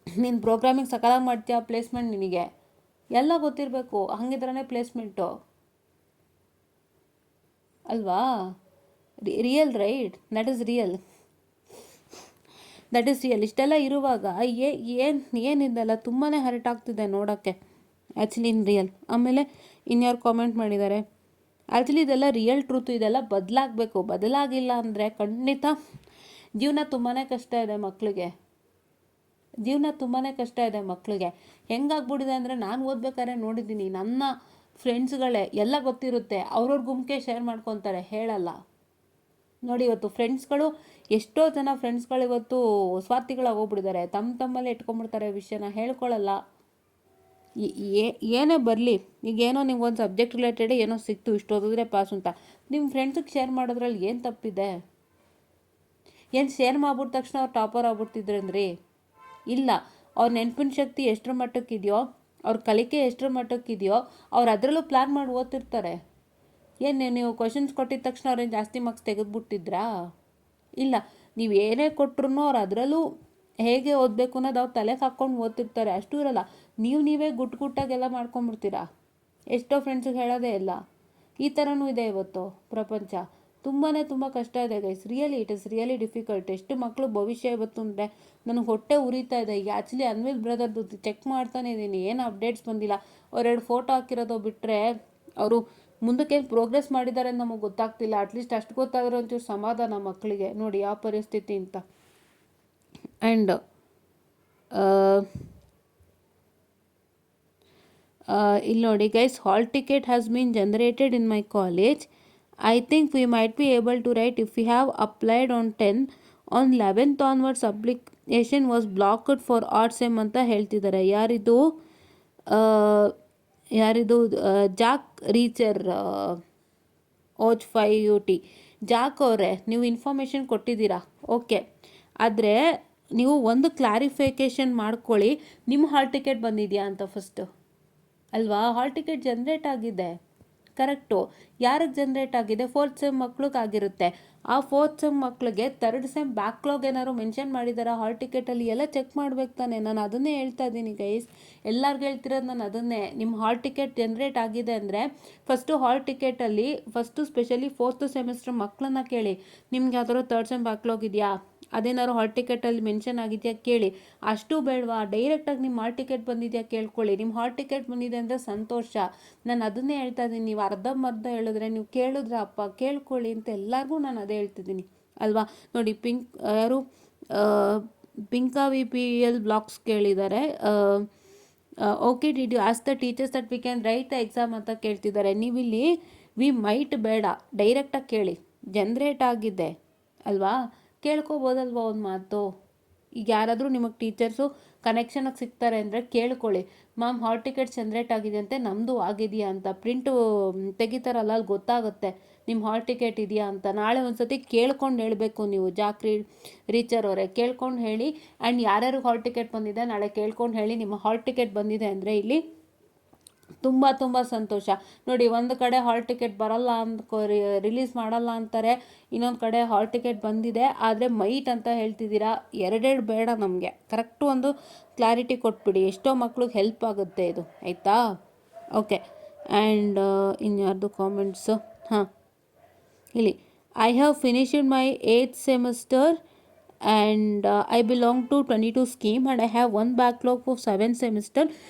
ನೀನು ಪ್ರೋಗ್ರಾಮಿಂಗ್ ಸಕಾಲಾಗಿ ಮಾಡ್ತೀಯಾ ಪ್ಲೇಸ್ಮೆಂಟ್ ನಿನಗೆ, ಎಲ್ಲ ಗೊತ್ತಿರಬೇಕು. ಹಂಗಿದ್ರೇ ಪ್ಲೇಸ್ಮೆಂಟು ಅಲ್ವಾ? Real right, that is real. ಇಷ್ಟೆಲ್ಲ ಇರುವಾಗ ಏನಿದೆಲ್ಲ ತುಂಬಾ ಹರ್ಟ್ ಆಗ್ತಿದೆ ನೋಡೋಕ್ಕೆ ಆ್ಯಕ್ಚುಲಿ ಇನ್ ರಿಯಲ್. ಆಮೇಲೆ ಇನ್ಯಾರು ಕಾಮೆಂಟ್ ಮಾಡಿದ್ದಾರೆ, ಆ್ಯಕ್ಚುಲಿ ಇದೆಲ್ಲ ರಿಯಲ್ ಟ್ರೂತು, ಇದೆಲ್ಲ ಬದಲಾಗಬೇಕು. ಬದಲಾಗಿಲ್ಲ ಅಂದರೆ ಖಂಡಿತ ಜೀವನ ತುಂಬಾ ಕಷ್ಟ ಇದೆ ಮಕ್ಕಳಿಗೆ. ಹೆಂಗಾಗ್ಬಿಟ್ಟಿದೆ ಅಂದರೆ, ನಾನು ಓದ್ಬೇಕಾದ್ರೆ ನೋಡಿದ್ದೀನಿ, ನನ್ನ ಫ್ರೆಂಡ್ಸ್ಗಳೇ ಎಲ್ಲ ಗೊತ್ತಿರುತ್ತೆ, ಅವ್ರವ್ರ ಗುಂಪಿಗೆ ಶೇರ್ ಮಾಡ್ಕೊತಾರೆ, ಹೇಳಲ್ಲ. ನೋಡಿ ಇವತ್ತು ಫ್ರೆಂಡ್ಸ್ಗಳು, ಎಷ್ಟೋ ಜನ ಫ್ರೆಂಡ್ಸ್ಗಳು ಇವತ್ತು ಸ್ವಾರ್ಥಿಗಳಾಗಿ ಹೋಗ್ಬಿಟ್ಟಿದ್ದಾರೆ, ತಮ್ಮಲ್ಲೇ ಇಟ್ಕೊಂಡ್ಬಿಡ್ತಾರೆ, ವಿಷಯನ ಹೇಳ್ಕೊಳ್ಳಲ್ಲ ಏನೇ ಬರಲಿ, ಈಗೇನೋ ನೀವು ಒಂದು ಸಬ್ಜೆಕ್ಟ್ ರಿಲೇಟೆಡ್ ಏನೋ ಸಿಕ್ತು ಇಷ್ಟು ಓದಿದ್ರೆ ಪಾಸ್ ಅಂತ ನಿಮ್ಮ ಫ್ರೆಂಡ್ಸಿಗೆ ಶೇರ್ ಮಾಡೋದ್ರಲ್ಲಿ ಏನು ತಪ್ಪಿದೆ? ಏನು ಶೇರ್ ಮಾಡ್ಬಿಟ್ಟ ತಕ್ಷಣ ಅವ್ರು ಟಾಪರ್ ಆಗ್ಬಿಡ್ತಿದ್ರಂದ್ರಿ? ಇಲ್ಲ. ಅವ್ರ ನೆನಪಿನ ಶಕ್ತಿ ಎಷ್ಟರ ಮಟ್ಟಕ್ಕಿದೆಯೋ, ಅವ್ರ ಕಲಿಕೆ ಎಷ್ಟರ ಮಟ್ಟಕ್ಕಿದೆಯೋ ಅವ್ರು ಅದರಲ್ಲೂ ಪ್ಲ್ಯಾನ್ ಮಾಡಿ ಓದ್ತಿರ್ತಾರೆ. ಏನು ನೀವು ಕ್ವಶನ್ಸ್ ಕೊಟ್ಟಿದ ತಕ್ಷಣ ಅವ್ರೇನು ಜಾಸ್ತಿ ಮಾರ್ಕ್ಸ್ ತೆಗೆದುಬಿಟ್ಟಿದ್ರಾ? ಇಲ್ಲ. ನೀವು ಏನೇ ಕೊಟ್ರು ಅವ್ರು ಅದರಲ್ಲೂ ಹೇಗೆ ಓದಬೇಕು ಅನ್ನೋದು ಅವ್ರು ತಲೆಗೆ ಹಾಕ್ಕೊಂಡು ಓದ್ತಿರ್ತಾರೆ. ಅಷ್ಟೂ ಇರಲ್ಲ. ನೀವೇ ಗುಟ್ಟಾಗೆಲ್ಲ ಮಾಡ್ಕೊಂಬಿಡ್ತೀರಾ. ಎಷ್ಟೋ ಫ್ರೆಂಡ್ಸಿಗೆ ಹೇಳೋದೇ ಇಲ್ಲ. ಈ ಥರನೂ ಇದೆ ಇವತ್ತು ಪ್ರಪಂಚ. ತುಂಬ ಕಷ್ಟ ಇದೆ guys. It is really difficult. ಎಷ್ಟು ಮಕ್ಕಳು ಭವಿಷ್ಯ ಇವತ್ತು ಅಂದರೆ ನನಗೆ ಹೊಟ್ಟೆ ಉರಿತಾ ಇದೆ. ಈಗ ಆ್ಯಕ್ಚುಲಿ ಅನ್ವಿಲ್ ಬ್ರದರ್ದು ಚೆಕ್ ಮಾಡ್ತಾನೆ ಇದ್ದೀನಿ, ಏನು ಅಪ್ಡೇಟ್ಸ್ ಬಂದಿಲ್ಲ. ಅವರೆರಡು ಫೋಟೋ ಹಾಕಿರೋದು ಬಿಟ್ಟರೆ ಅವರು ಮುಂದಕ್ಕೆ ಪ್ರೋಗ್ರೆಸ್ ಮಾಡಿದ್ದಾರೆ ಅಂತ ನಮಗೆ ಗೊತ್ತಾಗ್ತಿಲ್ಲ. ಅಟ್ಲೀಸ್ಟ್ ಅಷ್ಟು ಗೊತ್ತಾಗಿರೋ ಒಂಚೂರು ಸಮಾಧಾನ ಮಕ್ಕಳಿಗೆ. ನೋಡಿ ಯಾವ ಪರಿಸ್ಥಿತಿ ಅಂತ. ಆ್ಯಂಡ್ ಇಲ್ಲಿ ನೋಡಿ guys, hall ticket has been generated in my college. I think we might be able to write if we have applied on 10. On 11th onwards application was blocked for odd sem ಅಂತ ಹೇಳ್ತಿದ್ದಾರೆ. ಯಾರಿದು Jack ರೀಚರ್ ಓಚ್ 5UT. Jack ಅವರೇ, ನೀವು information ಕೊಟ್ಟಿದ್ದೀರಾ, okay. ಆದರೆ ನೀವು ಒಂದು clarification ಮಾಡ್ಕೊಳ್ಳಿ, ನಿಮ್ಮ ಹಾಲ್ ಟಿಕೆಟ್ ಬಂದಿದೆಯಾ ಅಂತ ಫಸ್ಟು, ಅಲ್ವಾ? ಹಾಲ್ ಟಿಕೆಟ್ ಜನ್ರೇಟ್ ಆಗಿದೆ, ಕರೆಕ್ಟು. ಯಾರಿಗೆ ಜನ್ರೇಟ್ ಆಗಿದೆ? 4th ಸೆಮ್ ಮಕ್ಳಿಗೆ ಆಗಿರುತ್ತೆ. ಆ 4th ಸೆಮ್ ಮಕ್ಳಿಗೆ 3rd ಸೆಮ್ ಬ್ಯಾಕ್ಲಾಗ್ ಏನಾದ್ರು ಮೆನ್ಷನ್ ಮಾಡಿದಾರ ಹಾಲ್ ಟಿಕೆಟಲ್ಲಿ? ಎಲ್ಲ ಚೆಕ್ ಮಾಡ್ಬೇಕು ತಾನೆ. ನಾನು ಅದನ್ನೇ ಹೇಳ್ತಾ ಇದ್ದೀನಿ ಗೈಸ್, ಎಲ್ಲರಿಗೂ ಹೇಳ್ತಿರೋದು ನಾನು ಅದನ್ನೇ. ನಿಮ್ಮ ಹಾಲ್ ಟಿಕೆಟ್ ಜನ್ರೇಟ್ ಆಗಿದೆ ಅಂದರೆ ಫಸ್ಟು ಹಾಲ್ ಟಿಕೆಟಲ್ಲಿ ಸ್ಪೆಷಲಿ 4th ಸೆಮಿಸ್ಟರ್ ಮಕ್ಕಳನ್ನ ಕೇಳಿ, ನಿಮ್ಗೆ ಯಾವ್ದಾದ್ರು 3rd ಸೆಮ್ ಬ್ಯಾಕ್ಲಾಗ್ ಇದೆಯಾ, ಅದೇನಾದ್ರು ಹಾಲ್ ಟಿಕೆಟಲ್ಲಿ ಮೆನ್ಷನ್ ಆಗಿದೆಯಾ ಕೇಳಿ. ಅಷ್ಟು ಬೇಡವಾ, ಡೈರೆಕ್ಟಾಗಿ ನಿಮ್ಮ ಹಾಲ್ ಟಿಕೆಟ್ ಬಂದಿದೆಯಾ ಕೇಳ್ಕೊಳ್ಳಿ. ನಿಮ್ಮ ಹಾಲ್ ಟಿಕೆಟ್ ಬಂದಿದೆ ಅಂದರೆ ಸಂತೋಷ. ನಾನು ಅದನ್ನೇ ಹೇಳ್ತಾ ಇದ್ದೀನಿ. ನೀವು ಅರ್ಧಂಬರ್ಧ ಹೇಳಿದ್ರೆ, ನೀವು ಕೇಳಿದ್ರೆ ಅಪ್ಪ ಕೇಳ್ಕೊಳ್ಳಿ ಅಂತ ಎಲ್ಲರಿಗೂ ನಾನು ಅದೇ ಹೇಳ್ತಿದ್ದೀನಿ, ಅಲ್ವಾ? ನೋಡಿ, ಪಿಂಕಾ VPL ಬ್ಲಾಗ್ಸ್ ಕೇಳಿದ್ದಾರೆ. Okay, did you ask the teachers that we can write the exam ಅಂತ ಕೇಳ್ತಿದ್ದಾರೆ. ನೀವಿಲ್ಲಿ ವಿ ಮೈಟ್ ಬೇಡ, ಡೈರೆಕ್ಟಾಗಿ ಕೇಳಿ. ಜನ್ರೇಟ್ ಆಗಿದೆ ಅಲ್ವಾ, ಕೇಳ್ಕೊಬೋದಲ್ವ ಒಂದು ಮಾತು. ಈಗ ಯಾರಾದರೂ ನಿಮಗೆ ಟೀಚರ್ಸು ಕನೆಕ್ಷನಾಗಿ ಸಿಗ್ತಾರೆ ಅಂದರೆ ಕೇಳ್ಕೊಳ್ಳಿ, ಮ್ಯಾಮ್ ಹಾಲ್ ಟಿಕೆಟ್ ಜನ್ರೇಟ್ ಆಗಿದೆ ಅಂತೆ, ನಮ್ಮದು ಆಗಿದೆಯಾ ಅಂತ. ಪ್ರಿಂಟು ತೆಗಿತಾರಲ್ಲ, ಅಲ್ಲಿ ಗೊತ್ತಾಗುತ್ತೆ ನಿಮ್ಮ ಹಾಲ್ ಟಿಕೆಟ್ ಇದೆಯಾ ಅಂತ. ನಾಳೆ ಒಂದು ಸತಿ ಕೇಳ್ಕೊಂಡು ಹೇಳಬೇಕು ನೀವು. ರೀಚರ್ ಅವರೇ ಕೇಳ್ಕೊಂಡು ಹೇಳಿ. ಆ್ಯಂಡ್ ಯಾರ್ಯಾರು ಹಾಲ್ ಟಿಕೆಟ್ ಬಂದಿದೆ ನಾಳೆ ಕೇಳ್ಕೊಂಡು ಹೇಳಿ. ನಿಮ್ಮ ಹಾಲ್ ಟಿಕೆಟ್ ಬಂದಿದೆ ಅಂದರೆ ಇಲ್ಲಿ ತುಂಬ ಸಂತೋಷ. ನೋಡಿ, ಒಂದು ಕಡೆ ಹಾಲ್ ಟಿಕೆಟ್ ಬರಲ್ಲ ಅಂತ ರಿಲೀಸ್ ಮಾಡಲ್ಲ ಅಂತಾರೆ, ಇನ್ನೊಂದು ಕಡೆ ಹಾಲ್ ಟಿಕೆಟ್ ಬಂದಿದೆ ಆದರೆ ಮೈಟ್ ಅಂತ ಹೇಳ್ತಿದ್ದೀರಾ. ಎರಡೆರಡು ಬೇಡ ನಮಗೆ, ಕರೆಕ್ಟು ಒಂದು ಕ್ಲಾರಿಟಿ ಕೊಟ್ಬಿಡಿ. ಎಷ್ಟೋ ಮಕ್ಳಿಗೆ ಹೆಲ್ಪ್ ಆಗುತ್ತೆ ಇದು, ಆಯಿತಾ? ಓಕೆ. ಆ್ಯಂಡ್ ಇನ್ಯಾರ್ದು ಕಾಮೆಂಟ್ಸು? ಹಾಂ, ಇಲ್ಲಿ I have finished my 8th semester and I belong to 22 scheme and I have one backlog for 7th semester.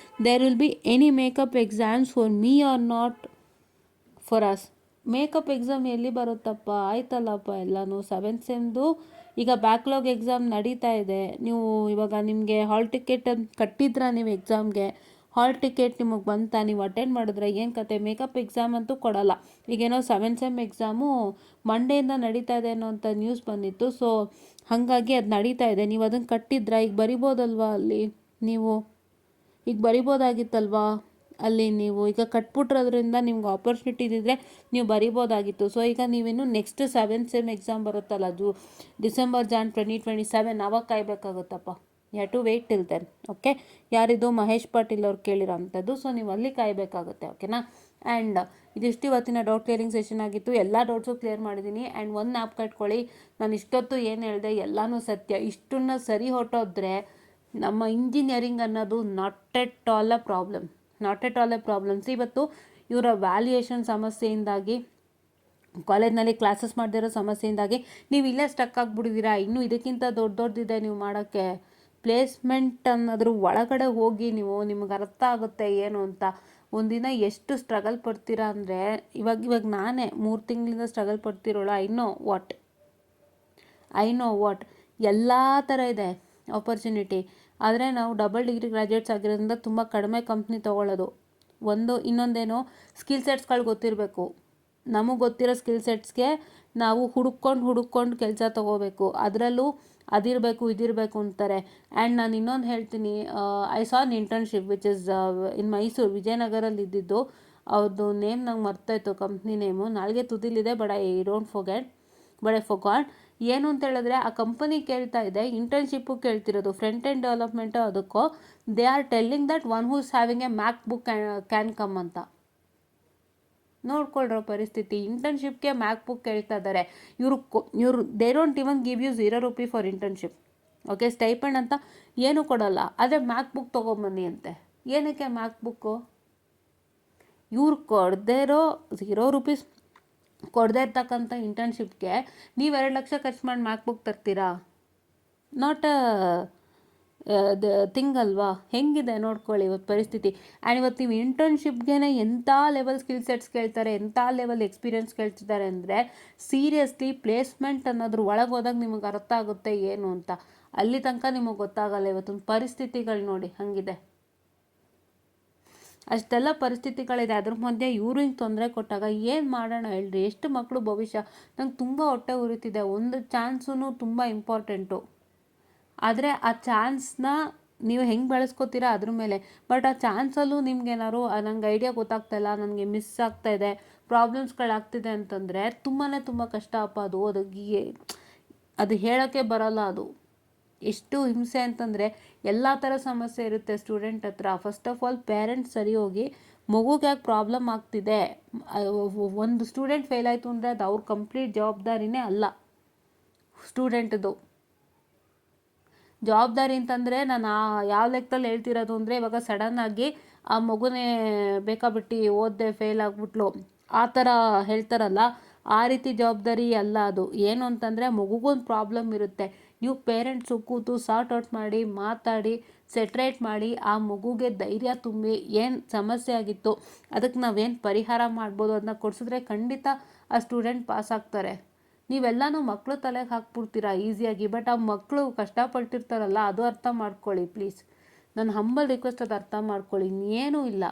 There will be any makeup exams for me or not for us? Makeup exam ಎಲ್ಲಿ ಬರುತ್ತಪ್ಪ? ಆಯ್ತಲ್ಲಪ್ಪ ಎಲ್ಲನೂ 7th ಸೆಮ್ದು. ಈಗ backlog exam ನಡೀತಾ ಇದೆ. ನೀವು ಇವಾಗ ನಿಮಗೆ hall ticket ಕಟ್ಟಿದ್ರಾ? ನೀವು ಎಕ್ಸಾಮ್ಗೆ ಹಾಲ್ ಟಿಕೆಟ್ ನಿಮಗೆ ಬಂತಾ? ನೀವು ಅಟೆಂಡ್ ಮಾಡಿದ್ರೆ ಏನು ಕತೆ? ಮೇಕಪ್ ಎಕ್ಸಾಮ್ ಅಂತೂ ಕೊಡಲ್ಲ. ಈಗೇನೋ 7th ಸೆಮ್ ಎಕ್ಸಾಮು ಮಂಡೆಯಿಂದ ನಡೀತಾ ಇದೆ ಅನ್ನೋ ಅಂತ ನ್ಯೂಸ್ ಬಂದಿತ್ತು. ಸೊ ಹಾಗಾಗಿ ಅದು ನಡೀತಾ ಇದೆ. ನೀವು ಅದನ್ನು ಕಟ್ಟಿದ್ರಾ? ಈಗ ಬರಿಬೋದಲ್ವಾ ಅಲ್ಲಿ ನೀವು? ಈಗ ಬರಿಬೋದಾಗಿತ್ತಲ್ವಾ ಅಲ್ಲಿ ನೀವು? ಈಗ ಕಟ್ಬಿಟ್ರೋದ್ರಿಂದ ನಿಮ್ಗೆ ಆಪರ್ಚುನಿಟಿ ಇದ್ದಿದ್ರೆ ನೀವು ಬರಿಬೋದಾಗಿತ್ತು. ಸೊ ಈಗ ನೀವೇನು ನೆಕ್ಸ್ಟ್ 7th ಸೆಮ್ ಎಕ್ಸಾಮ್ ಬರುತ್ತಲ್ಲ, ಡಿಸೆಂಬರ್ 2027, ಅವಾಗ ಕಾಯಬೇಕಾಗುತ್ತಪ್ಪ. You have to wait till then. Okay. ಯಾರಿದು? ಮಹೇಶ್ ಪಾಟೀಲ್ ಅವ್ರು ಕೇಳಿರೋ ಅಂಥದ್ದು. ಸೊ ನೀವು ಅಲ್ಲಿ ಕಾಯಬೇಕಾಗುತ್ತೆ, ಓಕೆನಾ? ಆ್ಯಂಡ್ ಇದಿಷ್ಟು ಇವತ್ತಿನ ಡೌಟ್ ಕ್ಲಿಯರಿಂಗ್ ಸೆಷನ್ ಆಗಿತ್ತು. ಎಲ್ಲ ಡೌಟ್ಸು ಕ್ಲಿಯರ್ ಮಾಡಿದ್ದೀನಿ. ಆ್ಯಂಡ್ ಒಂದು ನ್ಯಾಪ್ ಕಟ್ಕೊಳ್ಳಿ, ನಾನು ಇಷ್ಟೊತ್ತು ಏನು ಹೇಳಿದೆ ಎಲ್ಲನೂ ಸತ್ಯ. ಇಷ್ಟನ್ನ ಸರಿ ಹೊಟ್ಟೋದ್ರೆ ನಮ್ಮ ಇಂಜಿನಿಯರಿಂಗ್ ಅನ್ನೋದು not at all a problems. ಇವತ್ತು ಇವರ ವ್ಯಾಲ್ಯೂಯೇಷನ್ ಸಮಸ್ಯೆಯಿಂದಾಗಿ, ಕಾಲೇಜ್ನಲ್ಲಿ ಕ್ಲಾಸಸ್ ಮಾಡದಿರೋ ಸಮಸ್ಯೆಯಿಂದಾಗಿ ನೀವು ಇಲ್ಲೇ ಸ್ಟಕ್ ಆಗಿಬಿಟ್ಟಿದ್ದೀರಾ. ಇನ್ನೂ ಇದಕ್ಕಿಂತ ದೊಡ್ಡದಿದೆ ನೀವು ಮಾಡೋಕ್ಕೆ. ಪ್ಲೇಸ್ಮೆಂಟ್ ಅನ್ನೋದ್ರ ಒಳಗಡೆ ಹೋಗಿ ನಿಮಗೆ ಅರ್ಥ ಆಗುತ್ತೆ ಏನು ಅಂತ. ಒಂದಿನ ಎಷ್ಟು ಸ್ಟ್ರಗಲ್ ಪಡ್ತೀರಾ ಅಂದರೆ, ಇವಾಗ ನಾನೇ 3 ತಿಂಗಳಿಂದ ಸ್ಟ್ರಗಲ್ ಪಡ್ತಿರೋಳು. ಐ ನೋ ವಾಟ್ ಎಲ್ಲ ಥರ ಇದೆ ಆಪರ್ಚುನಿಟಿ. ಆದರೆ ನಾವು ಡಬಲ್ ಡಿಗ್ರಿ ಗ್ರ್ಯಾಜುಯೇಟ್ಸ್ ಆಗಿರೋದ್ರಿಂದ ತುಂಬ ಕಡಿಮೆ ಕಂಪ್ನಿ ತೊಗೊಳ್ಳೋದು. ಇನ್ನೊಂದೇನು, ಸ್ಕಿಲ್ ಸೆಟ್ಸ್ಗಳು ಗೊತ್ತಿರಬೇಕು. ನಮಗೆ ಗೊತ್ತಿರೋ ಸ್ಕಿಲ್ ಸೆಟ್ಸ್ಗೆ ನಾವು ಹುಡುಕೊಂಡು ಕೆಲಸ ತೊಗೋಬೇಕು. ಅದರಲ್ಲೂ ಅದಿರಬೇಕು ಇದಿರಬೇಕು ಅಂತಾರೆ. ಆ್ಯಂಡ್ ನಾನು ಇನ್ನೊಂದು ಹೇಳ್ತೀನಿ, I saw an internship which is in Mysuru, ವಿಜಯನಗರಲ್ಲಿ ಇದ್ದಿದ್ದು. ಅವ್ರದ್ದು ನೇಮ್ ನಂಗೆ ಮರ್ತಾಯಿತ್ತು, ಕಂಪ್ನಿ ನೇಮು ನಾಳೆಗೆ ತುದಿಲಿದೆ, ಬಟ್ ಐ ಡೋಂಟ್ ಫೊಗಾಟ್. ಏನು ಅಂತ ಹೇಳಿದ್ರೆ ಆ ಕಂಪನಿ ಕೇಳ್ತಾ ಇದೆ, ಇಂಟರ್ನ್ಶಿಪ್ಪು ಕೇಳ್ತಿರೋದು ಫ್ರಂಟ್ ಎಂಡ್ ಡೆವಲಪ್ಮೆಂಟು. ಅದಕ್ಕೂ they are telling that one who is having a MacBook can come ಅಂತ. ನೋಡ್ಕೊಳ್ರೋ ಪರಿಸ್ಥಿತಿ, ಇಂಟರ್ನ್ಶಿಪ್ಗೆ ಮ್ಯಾಕ್ ಬುಕ್ ಕೇಳ್ತಾ ಇದ್ದಾರೆ. ಇವರು they don't even give you ₹0 for internship. Okay, stipend ಅಂತ ಏನೂ ಕೊಡೋಲ್ಲ, ಆದರೆ ಮ್ಯಾಕ್ ಬುಕ್ ತೊಗೊಂಬನ್ನಿ ಅಂತೆ. ಏನಕ್ಕೆ ಮ್ಯಾಕ್ ಬುಕ್ಕು? ಇವ್ರು ಕೊಡದೇ ಇರೋ ₹0 ಕೊಡದೇ ಇರ್ತಕ್ಕಂಥ ಇಂಟರ್ನ್ಶಿಪ್ಗೆ ನೀವು 2 ಲಕ್ಷ ಖರ್ಚು ಮಾಡಿ ಮ್ಯಾಕ್ ಬುಕ್ ತರ್ತೀರಾ? ನಾಟ್ ಥಿಂಗ್ ಅಲ್ವಾ? ಹೆಂಗಿದೆ ನೋಡ್ಕೊಳ್ಳಿ ಇವತ್ತು ಪರಿಸ್ಥಿತಿ. ಆ್ಯಂಡ್ ಇವತ್ತು ನೀವು ಇಂಟರ್ನ್ಶಿಪ್ಗೆ ಎಂಥ ಲೆವೆಲ್ ಸ್ಕಿಲ್ ಸೆಟ್ಸ್ ಕೇಳ್ತಾರೆ, ಎಂಥ ಲೆವೆಲ್ ಎಕ್ಸ್ಪೀರಿಯನ್ಸ್ ಕೇಳ್ತಿದ್ದಾರೆ ಅಂದರೆ, ಸೀರಿಯಸ್ಲಿ ಪ್ಲೇಸ್ಮೆಂಟ್ ಅನ್ನೋದ್ರ ಒಳಗೆ ಹೋದಾಗ ನಿಮಗೆ ಅರ್ಥ ಆಗುತ್ತೆ ಏನು ಅಂತ. ಅಲ್ಲಿ ತನಕ ನಿಮಗೆ ಗೊತ್ತಾಗಲ್ಲ. ಇವತ್ತೊಂದು ಪರಿಸ್ಥಿತಿಗಳು ನೋಡಿ ಹಂಗಿದೆ. ಅಷ್ಟೆಲ್ಲ ಪರಿಸ್ಥಿತಿಗಳಿದೆ. ಅದ್ರ ಮಧ್ಯೆ ಇವರು ಹಿಂಗೆ ತೊಂದರೆ ಕೊಟ್ಟಾಗ ಏನು ಮಾಡೋಣ ಹೇಳ್ರಿ? ಎಷ್ಟು ಮಕ್ಕಳು ಭವಿಷ್ಯ? ನಂಗೆ ತುಂಬ ಹೊಟ್ಟೆ ಉರಿತಿದೆ. ಒಂದು ಚಾನ್ಸೂ ತುಂಬ ಇಂಪಾರ್ಟೆಂಟು, ಆದರೆ ಆ ಚಾನ್ಸ್ನ ನೀವು ಹೆಂಗೆ ಬೆಳೆಸ್ಕೊತೀರಾ ಅದ್ರ ಮೇಲೆ. ಬಟ್ ಆ ಚಾನ್ಸಲ್ಲೂ ನಿಮ್ಗೇನಾದ್ರು ನಂಗೆ ಐಡಿಯಾ ಗೊತ್ತಾಗ್ತಾಯಿಲ್ಲ, ನನಗೆ ಮಿಸ್ ಆಗ್ತಾಯಿದೆ, ಪ್ರಾಬ್ಲಮ್ಸ್ಗಳಾಗ್ತಿದೆ ಅಂತಂದರೆ ತುಂಬ ಕಷ್ಟ ಅಪ್ಪ. ಅದು ಹೇಳೋಕ್ಕೆ ಬರೋಲ್ಲ. ಅದು ಎಷ್ಟು ಹಿಂಸೆ ಅಂತಂದರೆ ಎಲ್ಲ ಥರ ಸಮಸ್ಯೆ ಇರುತ್ತೆ ಸ್ಟೂಡೆಂಟ್ ಹತ್ರ. ಫಸ್ಟ್ ಆಫ್ ಆಲ್ ಪೇರೆಂಟ್ಸ್ ಸರಿ ಹೋಗಿ ಮಗುಗೆ ಯಾಕೆ ಪ್ರಾಬ್ಲಮ್ ಆಗ್ತಿದೆ, ಒಂದು ಸ್ಟೂಡೆಂಟ್ ಫೇಲ್ ಆಯಿತು ಅಂದರೆ ಅದು ಅವ್ರ ಕಂಪ್ಲೀಟ್ ಜವಾಬ್ದಾರಿನೇ ಅಲ್ಲ. ಸ್ಟೂಡೆಂಟ್ದು ಜವಾಬ್ದಾರಿ ಅಂತಂದರೆ ನಾನು ಯಾವ ಲೆಕ್ಕದಲ್ಲಿ ಹೇಳ್ತಿರೋದು ಅಂದರೆ, ಇವಾಗ ಸಡನ್ನಾಗಿ ಆ ಮಗುನೇ ಬೇಕಾಬಿಟ್ಟು ಓದದೆ ಫೇಲ್ ಆಗಿಬಿಟ್ಲು ಆ ಥರ ಹೇಳ್ತಾರಲ್ಲ, ಆ ರೀತಿ ಜವಾಬ್ದಾರಿ ಅಲ್ಲ ಅದು. ಏನು ಅಂತಂದರೆ ಮಗುಗೊಂದು ಪ್ರಾಬ್ಲಮ್ ಇರುತ್ತೆ, ನೀವು ಪೇರೆಂಟ್ಸು ಕೂತು ಸಾರ್ಟ್ ಔಟ್ ಮಾಡಿ, ಮಾತಾಡಿ, ಸೆಟ್ರೇಟ್ ಮಾಡಿ, ಆ ಮಗುಗೆ ಧೈರ್ಯ ತುಂಬಿ ಏನು ಸಮಸ್ಯೆ ಆಗಿತ್ತು ಅದಕ್ಕೆ ನಾವೇನು ಪರಿಹಾರ ಮಾಡ್ಬೋದು ಅದನ್ನ ಕೊಡಿಸಿದ್ರೆ ಖಂಡಿತ ಆ ಸ್ಟೂಡೆಂಟ್ ಪಾಸ್ ಆಗ್ತಾರೆ. ನೀವೆಲ್ಲನೂ ಮಕ್ಕಳು ತಲೆಗೆ ಹಾಕ್ಬಿಡ್ತೀರಾ ಈಸಿಯಾಗಿ. ಬಟ್ ಆ ಮಕ್ಕಳು ಕಷ್ಟಪಟ್ಟಿರ್ತಾರಲ್ಲ, ಅದು ಅರ್ಥ ಮಾಡ್ಕೊಳ್ಳಿ ಪ್ಲೀಸ್. ನನ್ನ ಹಂಬಲ್ ರಿಕ್ವೆಸ್ಟ್, ಅದು ಅರ್ಥ ಮಾಡ್ಕೊಳ್ಳಿ. ಏನೂ ಇಲ್ಲ,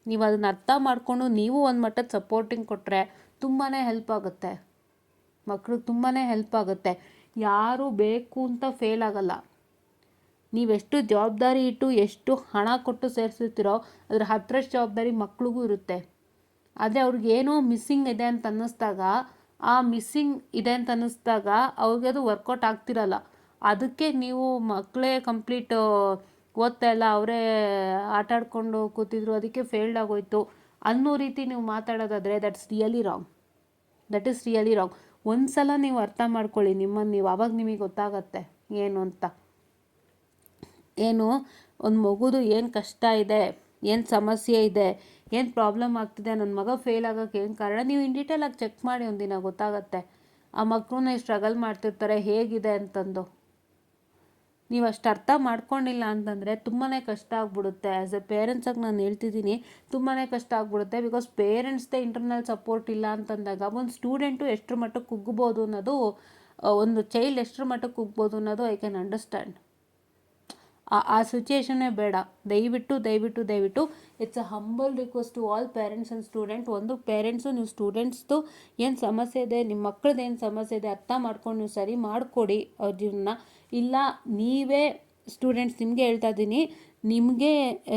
ನೀವು ಅದನ್ನು ಅರ್ಥ ಮಾಡಿಕೊಂಡು ನೀವು ಒಂದು ಮಟ್ಟದ ಸಪೋರ್ಟಿಂಗ್ ಕೊಟ್ಟರೆ ತುಂಬಾ ಹೆಲ್ಪ್ ಆಗುತ್ತೆ. ಮಕ್ಳಿಗೆ ತುಂಬಾ ಹೆಲ್ಪ್ ಆಗುತ್ತೆ. ಯಾರೂ ಬೇಕು ಅಂತ ಫೇಲ್ ಆಗಲ್ಲ. ನೀವೆಷ್ಟು ಜವಾಬ್ದಾರಿ ಇಟ್ಟು ಎಷ್ಟು ಹಣ ಕೊಟ್ಟು ಸೇರಿಸಿರ್ತೀರೋ ಅದ್ರ 10ರಷ್ಟು ಜವಾಬ್ದಾರಿ ಮಕ್ಳಿಗೂ ಇರುತ್ತೆ. ಆದರೆ ಅವ್ರಿಗೇನೋ ಮಿಸ್ಸಿಂಗ್ ಇದೆ ಅಂತ ಅನ್ನಿಸ್ದಾಗ, ಅವ್ರಿಗೆ ಅದು ವರ್ಕೌಟ್ ಆಗ್ತಿರಲ್ಲ. ಅದಕ್ಕೆ ನೀವು ಮಕ್ಕಳೇ ಕಂಪ್ಲೀಟ್ ಓದ್ತಾ ಇಲ್ಲ, ಅವರೇ ಆಟ ಆಡ್ಕೊಂಡು ಕೂತಿದ್ರು, ಅದಕ್ಕೆ ಫೇಲ್ಡ್ ಆಗೋಯ್ತು ಅನ್ನೋ ರೀತಿ ನೀವು ಮಾತಾಡೋದಾದರೆ ದಟ್ ಇಸ್ ರಿಯಲಿ ರಾಂಗ್. ಒಂದು ಸಲ ನೀವು ಅರ್ಥ ಮಾಡ್ಕೊಳ್ಳಿ ನಿಮ್ಮನ್ನು ನೀವು, ಆವಾಗ ನಿಮಗೆ ಗೊತ್ತಾಗತ್ತೆ ಏನು ಅಂತ. ಒಂದು ಮಗುದು ಏನು ಕಷ್ಟ ಇದೆ, ಏನು ಸಮಸ್ಯೆ ಇದೆ, ಏನು ಪ್ರಾಬ್ಲಮ್ ಆಗ್ತಿದೆ, ನನ್ನ ಮಗ ಫೇಲ್ ಆಗೋಕ್ಕೆ ಏನು ಕಾರಣ, ನೀವು ಇನ್ ಡೀಟೇಲಾಗಿ ಚೆಕ್ ಮಾಡಿ ಒಂದಿನ ಗೊತ್ತಾಗತ್ತೆ. ಆ ಮಕ್ಕಳನ್ನ ಸ್ಟ್ರಗಲ್ ಮಾಡ್ತಿರ್ತಾರೆ ಹೇಗಿದೆ ಅಂತಂದು. ನೀವು ಅಷ್ಟು ಅರ್ಥ ಮಾಡ್ಕೊಂಡಿಲ್ಲ ಅಂತಂದರೆ ತುಂಬಾ ಕಷ್ಟ ಆಗ್ಬಿಡುತ್ತೆ. ಆ್ಯಸ್ ಎ ಪೇರೆಂಟ್ಸಾಗಿ ನಾನು ಹೇಳ್ತಿದ್ದೀನಿ, ತುಂಬಾ ಕಷ್ಟ ಆಗ್ಬಿಡುತ್ತೆ. ಬಿಕಾಸ್ ಪೇರೆಂಟ್ಸ್ದೇ ಇಂಟರ್ನಲ್ ಸಪೋರ್ಟ್ ಇಲ್ಲ ಅಂತಂದಾಗ ಒಂದು ಸ್ಟೂಡೆಂಟು ಎಷ್ಟರ ಮಟ್ಟಕ್ಕೆ ಕುಗ್ಬೋದು ಅನ್ನೋದು, ಒಂದು ಚೈಲ್ಡ್ ಎಷ್ಟರ ಮಟ್ಟಕ್ಕೆ ಕುಗ್ಬೋದು ಅನ್ನೋದು ಐ ಕ್ಯಾನ್ ಅಂಡರ್ಸ್ಟ್ಯಾಂಡ್. ಆ ಸಿಚುಯೇಷನ್ನೇ ಬೇಡ. ದಯವಿಟ್ಟು it's a humble request to all parents and student. ಒಂದು ಪೇರೆಂಟ್ಸು ನೀವು ಸ್ಟೂಡೆಂಟ್ಸ್ದು ಏನು ಸಮಸ್ಯೆ ಇದೆ, ನಿಮ್ಮ ಮಕ್ಕಳದ್ದು ಏನು ಸಮಸ್ಯೆ ಇದೆ ಅರ್ಥ ಮಾಡ್ಕೊಂಡು ನೀವು ಸರಿ ಮಾಡಿಕೊಡಿ ಅವ್ರ ಜೀವನ. ಇಲ್ಲ ನೀವೇ ಸ್ಟೂಡೆಂಟ್ಸ್, ನಿಮಗೆ ಹೇಳ್ತಾ ಇದ್ದೀನಿ, ನಿಮಗೆ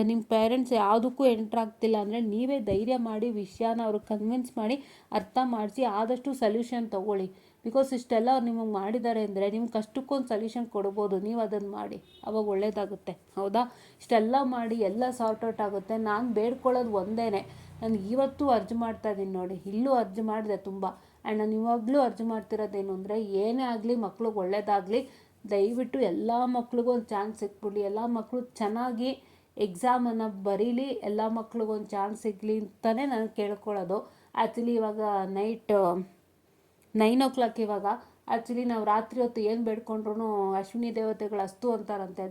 ನಿಮ್ಮ ಪೇರೆಂಟ್ಸ್ ಯಾವುದಕ್ಕೂ ಎಂಟ್ರಾಗ್ತಿಲ್ಲ ಅಂದರೆ ನೀವೇ ಧೈರ್ಯ ಮಾಡಿ ವಿಷಯನ ಅವ್ರಿಗೆ ಕನ್ವಿನ್ಸ್ ಮಾಡಿ ಅರ್ಥ ಮಾಡಿಸಿ ಆದಷ್ಟು ಸೊಲ್ಯೂಷನ್ ತೊಗೊಳ್ಳಿ. ಬಿಕಾಸ್ ಇಷ್ಟೆಲ್ಲ ಅವ್ರು ನಿಮಗೆ ಮಾಡಿದ್ದಾರೆ ಅಂದರೆ ನಿಮ್ಮ ಕಷ್ಟಕ್ಕೊಂದು ಸೊಲ್ಯೂಷನ್ ಕೊಡ್ಬೋದು. ನೀವು ಅದನ್ನು ಮಾಡಿ, ಅವಾಗ ಒಳ್ಳೆಯದಾಗುತ್ತೆ. ಹೌದಾ? ಇಷ್ಟೆಲ್ಲ ಮಾಡಿ ಎಲ್ಲ ಸಾರ್ಟ್ ಔಟ್ ಆಗುತ್ತೆ. ನಾನು ಬೇಡ್ಕೊಳ್ಳೋದು ಒಂದೇ, ನಾನು ಇವತ್ತು ಅರ್ಜಿ ಮಾಡ್ತಾ ಇದ್ದೀನಿ ನೋಡಿ, ಇಲ್ಲೂ ಅರ್ಜಿ ಮಾಡಿದೆ ತುಂಬ. ಆ್ಯಂಡ್ ನಾನು ಇವಾಗಲೂ ಅರ್ಜಿ ಮಾಡ್ತಿರೋದೇನು ಅಂದರೆ, ಏನೇ ಆಗಲಿ ಮಕ್ಳಿಗೆ ಒಳ್ಳೇದಾಗಲಿ, ದಯವಿಟ್ಟು ಎಲ್ಲ ಮಕ್ಳಿಗೂ ಒಂದು ಚಾನ್ಸ್ ಸಿಕ್ಬಿಡಲಿ. ಎಲ್ಲ ಮಕ್ಕಳು ಚೆನ್ನಾಗಿ ಎಕ್ಸಾಮನ್ನು ಬರೀಲಿ, ಎಲ್ಲ ಮಕ್ಳಿಗೊಂದು ಚಾನ್ಸ್ ಸಿಗಲಿ ಅಂತಲೇ ನಾನು ಕೇಳ್ಕೊಳ್ಳೋದು. ಆ್ಯಕ್ಚುಲಿ ಇವಾಗ ನೈಟ್ 9 ಇವಾಗ. ಆ್ಯಕ್ಚುಲಿ ನಾವು ರಾತ್ರಿ ಹೊತ್ತು ಏನು ಬೇಡ್ಕೊಂಡ್ರು ಅಶ್ವಿನಿ ದೇವತೆಗಳು ಅಸ್ತು ಅಂತಾರಂತೆ.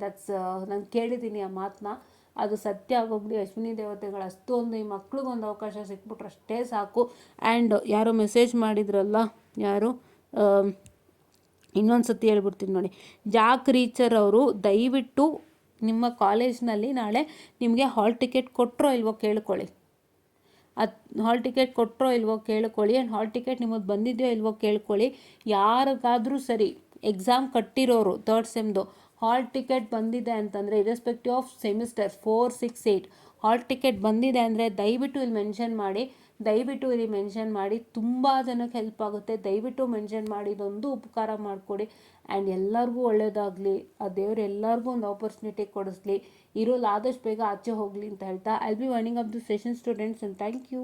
ನಾನು ಕೇಳಿದ್ದೀನಿ ಆ ಮಾತನ್ನ, ಅದು ಸತ್ಯ ಆಗೋಗ್ಲಿ. ಅಶ್ವಿನಿ ದೇವತೆಗಳು ಅಸ್ತು ಒಂದು ಈ ಮಕ್ಳಿಗೊಂದು ಅವಕಾಶ ಸಿಕ್ಬಿಟ್ರೆ ಅಷ್ಟೇ ಸಾಕು. ಆ್ಯಂಡ್ ಯಾರೋ ಮೆಸೇಜ್ ಮಾಡಿದ್ರಲ್ಲ, ಯಾರು ಇನ್ನೊಂದು ಸತಿ ಹೇಳ್ಬಿಡ್ತೀನಿ ನೋಡಿ, ಜಾಕ್ ರೀಚರ್ ಅವರು, ದಯವಿಟ್ಟು ನಿಮ್ಮ ಕಾಲೇಜ್ನಲ್ಲಿ ನಾಳೆ ನಿಮಗೆ ಹಾಲ್ ಟಿಕೆಟ್ ಕೊಟ್ಟರೋ ಇಲ್ವೋ ಕೇಳ್ಕೊಳ್ಳಿ. ಹಾಲ್ ಟಿಕೆಟ್ ಕೊಟ್ಟರೋ ಇಲ್ವೋ ಕೇಳ್ಕೊಳ್ಳಿ. ಆ್ಯಂಡ್ ಹಾಲ್ ಟಿಕೆಟ್ ನಿಮಗೆ ಬಂದಿದೆಯೋ ಇಲ್ವೋ ಕೇಳ್ಕೊಳ್ಳಿ. ಯಾರಿಗಾದರೂ ಸರಿ ಎಕ್ಸಾಮ್ ಕಟ್ಟಿರೋರು ತರ್ಡ್ ಸೆಮ್ದು ಹಾಲ್ ಟಿಕೆಟ್ ಬಂದಿದೆ ಅಂತಂದರೆ irrespective of semester 4, 6, 8 hall ticket ಬಂದಿದೆ ಅಂದರೆ ದಯವಿಟ್ಟು ಇಲ್ಲಿ ಮೆನ್ಷನ್ ಮಾಡಿ ತುಂಬ ಜನಕ್ಕೆ ಹೆಲ್ಪ್ ಆಗುತ್ತೆ. ದಯವಿಟ್ಟು ಮೆನ್ಷನ್ ಮಾಡಿ, ಇದೊಂದು ಉಪಕಾರ ಮಾಡಿಕೊಡಿ. ಆ್ಯಂಡ್ ಎಲ್ಲರಿಗೂ ಒಳ್ಳೆಯದಾಗಲಿ, ಆ ದೇವ್ರು ಎಲ್ಲರಿಗೂ ಒಂದು ಆಪರ್ಚುನಿಟಿ ಕೊಡಿಸ್ಲಿ, ಇರೋಲ್ಲ ಆದಷ್ಟು ಬೇಗ ಆಚೆ ಹೋಗಲಿ ಅಂತ ಹೇಳ್ತಾ I be winding up the session students, and thank you.